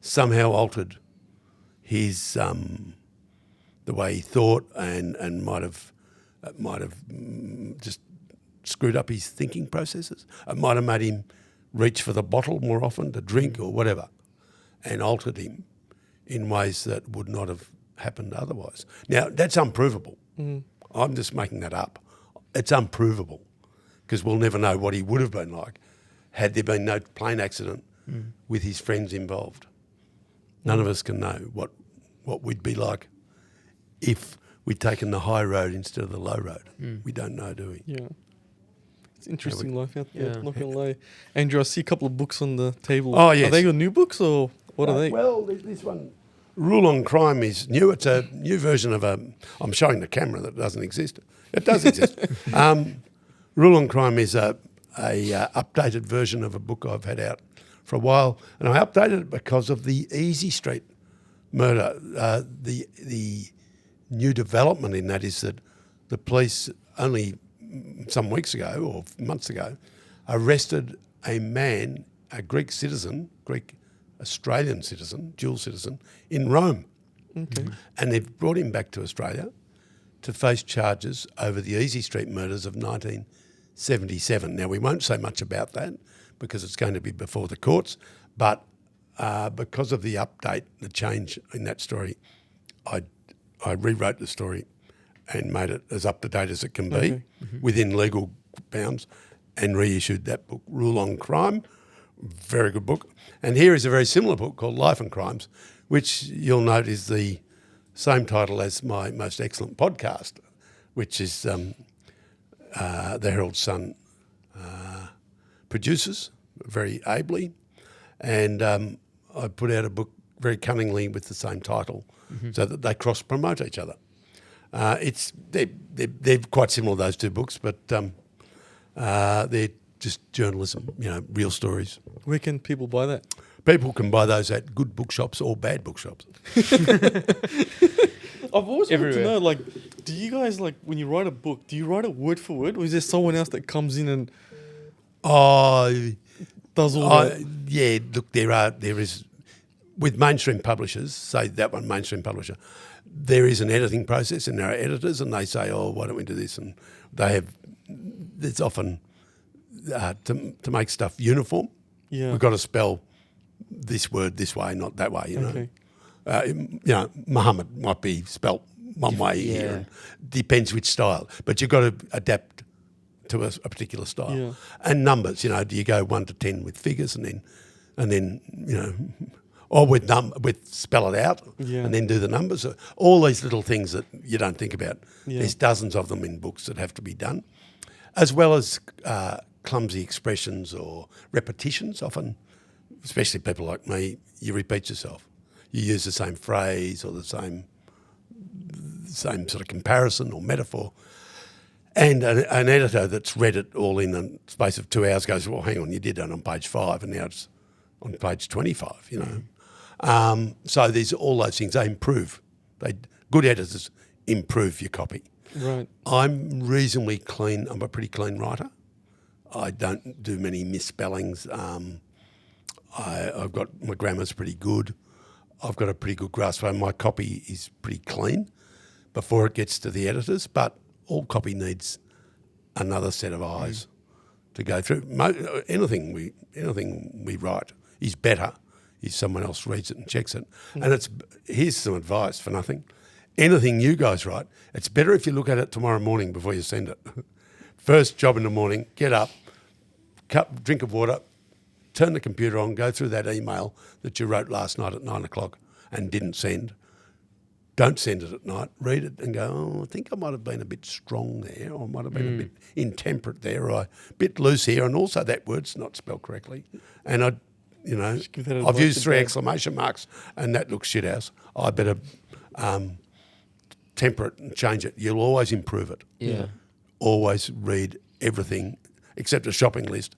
somehow altered his the way he thought and might have just screwed up his thinking processes. It might have made him reach for the bottle more often to drink or whatever, and altered him in ways that would not have happened otherwise. Now, that's unprovable. I'm just making that up. It's unprovable because we'll never know what he would have been like had there been no plane accident with his friends involved. None of us can know what we'd be like if we'd taken the high road instead of the low road. We don't know, do we? Yeah. It's interesting life out there, not going to lie. Andrew, I see a couple of books on the table. Oh, yes. Are they your new books or what are they? Well, this one, Rule on Crime, is new. It's a new version of I'm showing the camera that doesn't exist. It does exist. Rule on Crime is a updated version of a book I've had out for a while, and I updated it because of the Easy Street murder. The new development in that is that the police only some weeks ago or months ago arrested a man, a Greek citizen, Greek Australian citizen, dual citizen, in Rome. Okay. And they've brought him back to Australia to face charges over the Easy Street murders of 1977. Now, we won't say much about that because it's going to be before the courts, but because of the update, the change in that story, I rewrote the story and made it as up-to-date as it can be within legal bounds and reissued that book, Rule on Crime. Very good book. And here is a very similar book called Life and Crimes, which you'll note is the same title as my most excellent podcast, which is the Herald Sun produces very ably. And I put out a book very cunningly with the same title so that they cross-promote each other. They're quite similar, those two books, but they're just journalism, real stories. Where can people buy that? People can buy those at good bookshops or bad bookshops. I've always wanted to Everywhere. know, do you guys, when you write a book, do you write it word for word, or is there someone else that comes in and does all that? Yeah, look, there is, with mainstream publishers, say that one mainstream publisher, there is an editing process and there are editors and they say, why don't we do this? And there's often, to make stuff uniform, we've got to spell this word this way, not that way, know. Muhammad might be spelt one way here. And depends which style. But you've got to adapt to a particular style. Yeah. And numbers, do you go 1 to 10 with figures and then or with spell it out and then do the numbers. All these little things that you don't think about. Yeah. There's dozens of them in books that have to be done, as well as clumsy expressions or repetitions often, especially people like me, you repeat yourself. You use the same phrase or the same sort of comparison or metaphor. And an editor that's read it all in the space of 2 hours goes, well, hang on, you did that on page 5 and now it's on page 25, So there's all those things. They improve. Good editors improve your copy. Right. I'm reasonably clean. I'm a pretty clean writer. I don't do many misspellings. I've got, my grammar's pretty good. I've got a pretty good grasp. So my copy is pretty clean before it gets to the editors, but all copy needs another set of eyes to go through. Anything we write is better if someone else reads it and checks it. And here's some advice for nothing. Anything you guys write, it's better if you look at it tomorrow morning before you send it. First job in the morning, get up, drink of water, turn the computer on, go through that email that you wrote last night at 9 o'clock and didn't send. Don't send it at night. Read it and go, I think I might have been a bit strong there, or I might have been a bit intemperate there, or a bit loose here, and also that word's not spelled correctly. And I've used 3 exclamation marks, and that looks shit house. I better temper it and change it. You'll always improve it. Yeah. Always read everything except a shopping list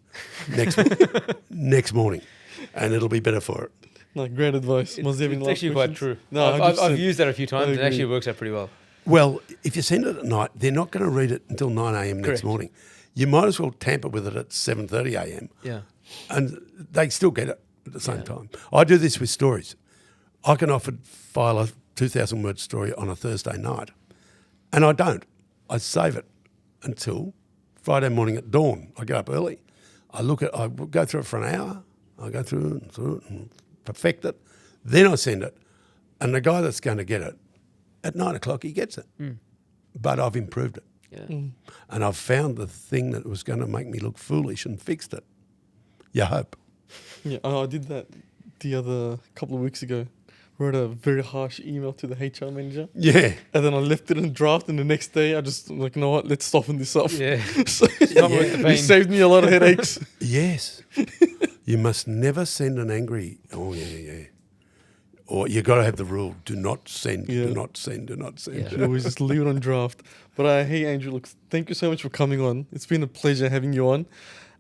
next morning, and it'll be better for it. No, great advice. It's actually quite true. No, I've used that a few times and it agree. actually works out pretty well. Well, if you send it at night, they're not going to read it until 9 a.m. next Correct. morning. You might as well tamper with it at 7:30 a.m. Yeah. and they still get it at the same time. I do this with stories. I can often file a 2,000-word story on a Thursday night, and I don't. I save it until Friday morning at dawn. I get up early. I go through it for an hour. I go through it and perfect it. Then I send it. And the guy that's going to get it, at 9 o'clock he gets it. But I've improved it. Yeah. And I've found the thing that was going to make me look foolish and fixed it. You hope. Yeah, I did that the other couple of weeks ago. Wrote a very harsh email to the HR manager. Yeah. And then I left it in draft, and the next day I just you know what, let's soften this up. Yeah. So Not worth the it pain. saved me a lot of headaches. Yes. You must never send an angry, yeah. Or you got to have the rule, do not send, Yeah. do not send, do not send. Yeah. Should always just leave it on draft. But hey, Andrew, look, thank you so much for coming on. It's been a pleasure having you on.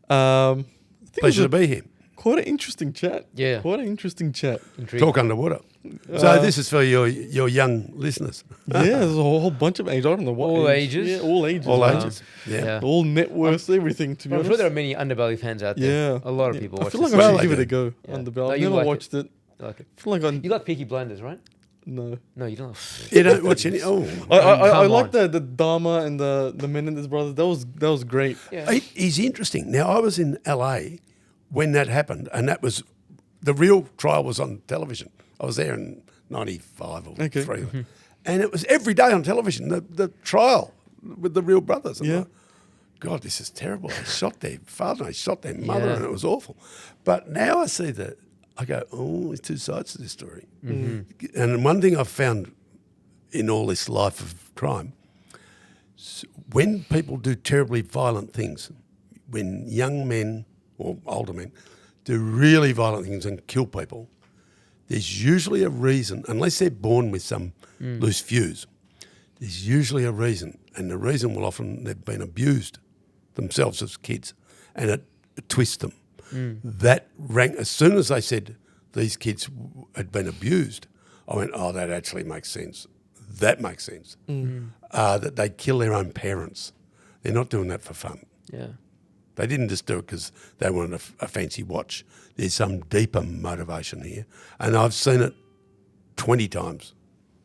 I think it was Pleasure to be here. Quite an interesting chat. Yeah. Quite an interesting chat. Intriguing. Talk underwater. So this is for your young listeners. Yeah, there's a whole bunch of age. I don't know what All age. ages? Yeah, all ages. All man. ages. Yeah. All net worths, everything, to be I'm honest. sure there are many Underbelly fans out there. Yeah. A lot of Yeah. people I watch feel this. like I Well, should I give it do. a go. Yeah. Underbelly. No, I've you never like watched it. You like it. I feel like You like Peaky Blinders, right? no. No, you don't. You don't watch any. Oh, I Come like on. the Dharma and the Menendez brothers. That was great. Yeah. he's interesting. Now I was in LA when that happened, and that was the real trial was on television. I was there in '95 or Okay. '3, and it was every day on television. The trial with the real brothers. And Yeah. like, God, this is terrible. They shot their father, they shot their mother, Yeah. and it was awful. But now I see that. I go, oh, there's two sides to this story. And one thing I've found in all this life of crime, when people do terribly violent things, when young men or older men do really violent things and kill people, there's usually a reason, unless they're born with some loose fuse, there's usually a reason. And the reason will often they've been abused themselves as kids, and it twists them. That rang, as soon as they said these kids had been abused, I went, oh, that actually makes sense. That makes sense. That they kill their own parents. They're not doing that for fun. Yeah. They didn't just do it because they wanted a fancy watch. There's some deeper motivation here. And I've seen it 20 times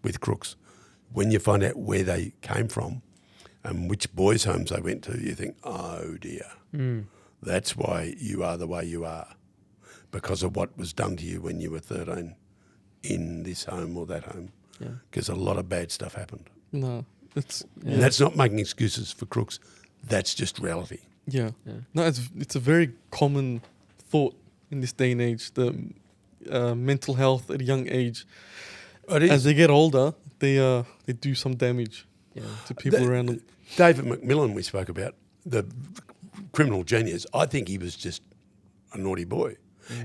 with crooks. When you find out where they came from and which boys' homes they went to, you think, oh dear, that's why you are the way you are, because of what was done to you when you were 13 in this home or that home. Because a lot of bad stuff happened. No, it's And that's not making excuses for crooks. That's just reality. yeah. No, it's a very common thought in this day and age. The mental health at a young age. It is. As they get older, they do some damage to people around them. David McMillan, we spoke about, the criminal genius. I think he was just a naughty boy.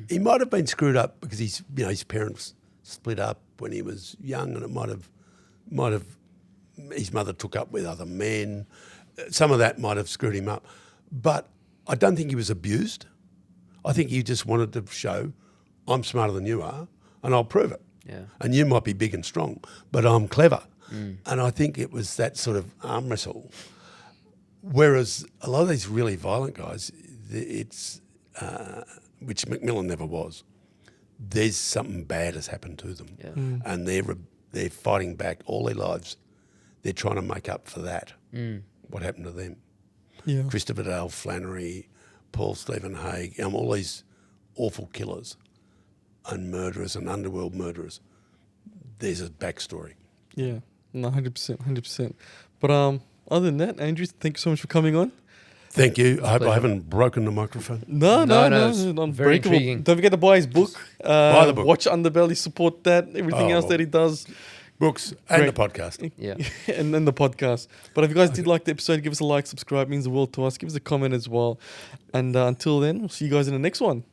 He might have been screwed up because his parents split up when he was young, and it might have his mother took up with other men. Some of that might have screwed him up, but I don't think he was abused. I think he just wanted to show, I'm smarter than you are, and I'll prove it. Yeah. And you might be big and strong, but I'm clever. And I think it was that sort of arm wrestle. Whereas a lot of these really violent guys, it's which McMillan never was. There's something bad has happened to them, and they're fighting back all their lives. They're trying to make up for that. What happened to them? Yeah. Christopher Dale Flannery, Paul Stephen Haig, all these awful killers and murderers and underworld murderers. There's a backstory. Yeah. No, 100%, 100%. But other than that, Andrew, thank you so much for coming on. Thank you. I hope pleasure. I haven't broken the microphone. No, it's Unbreakable. very intriguing. Don't forget to buy his book. Buy the book. Watch Underbelly, support that, everything Oh, else that he does. Books and the Great. podcast. Yeah. And then the podcast. But if you guys did like the episode, give us a like, subscribe, means the world to us. Give us a comment as well. And until then, we'll see you guys in the next one.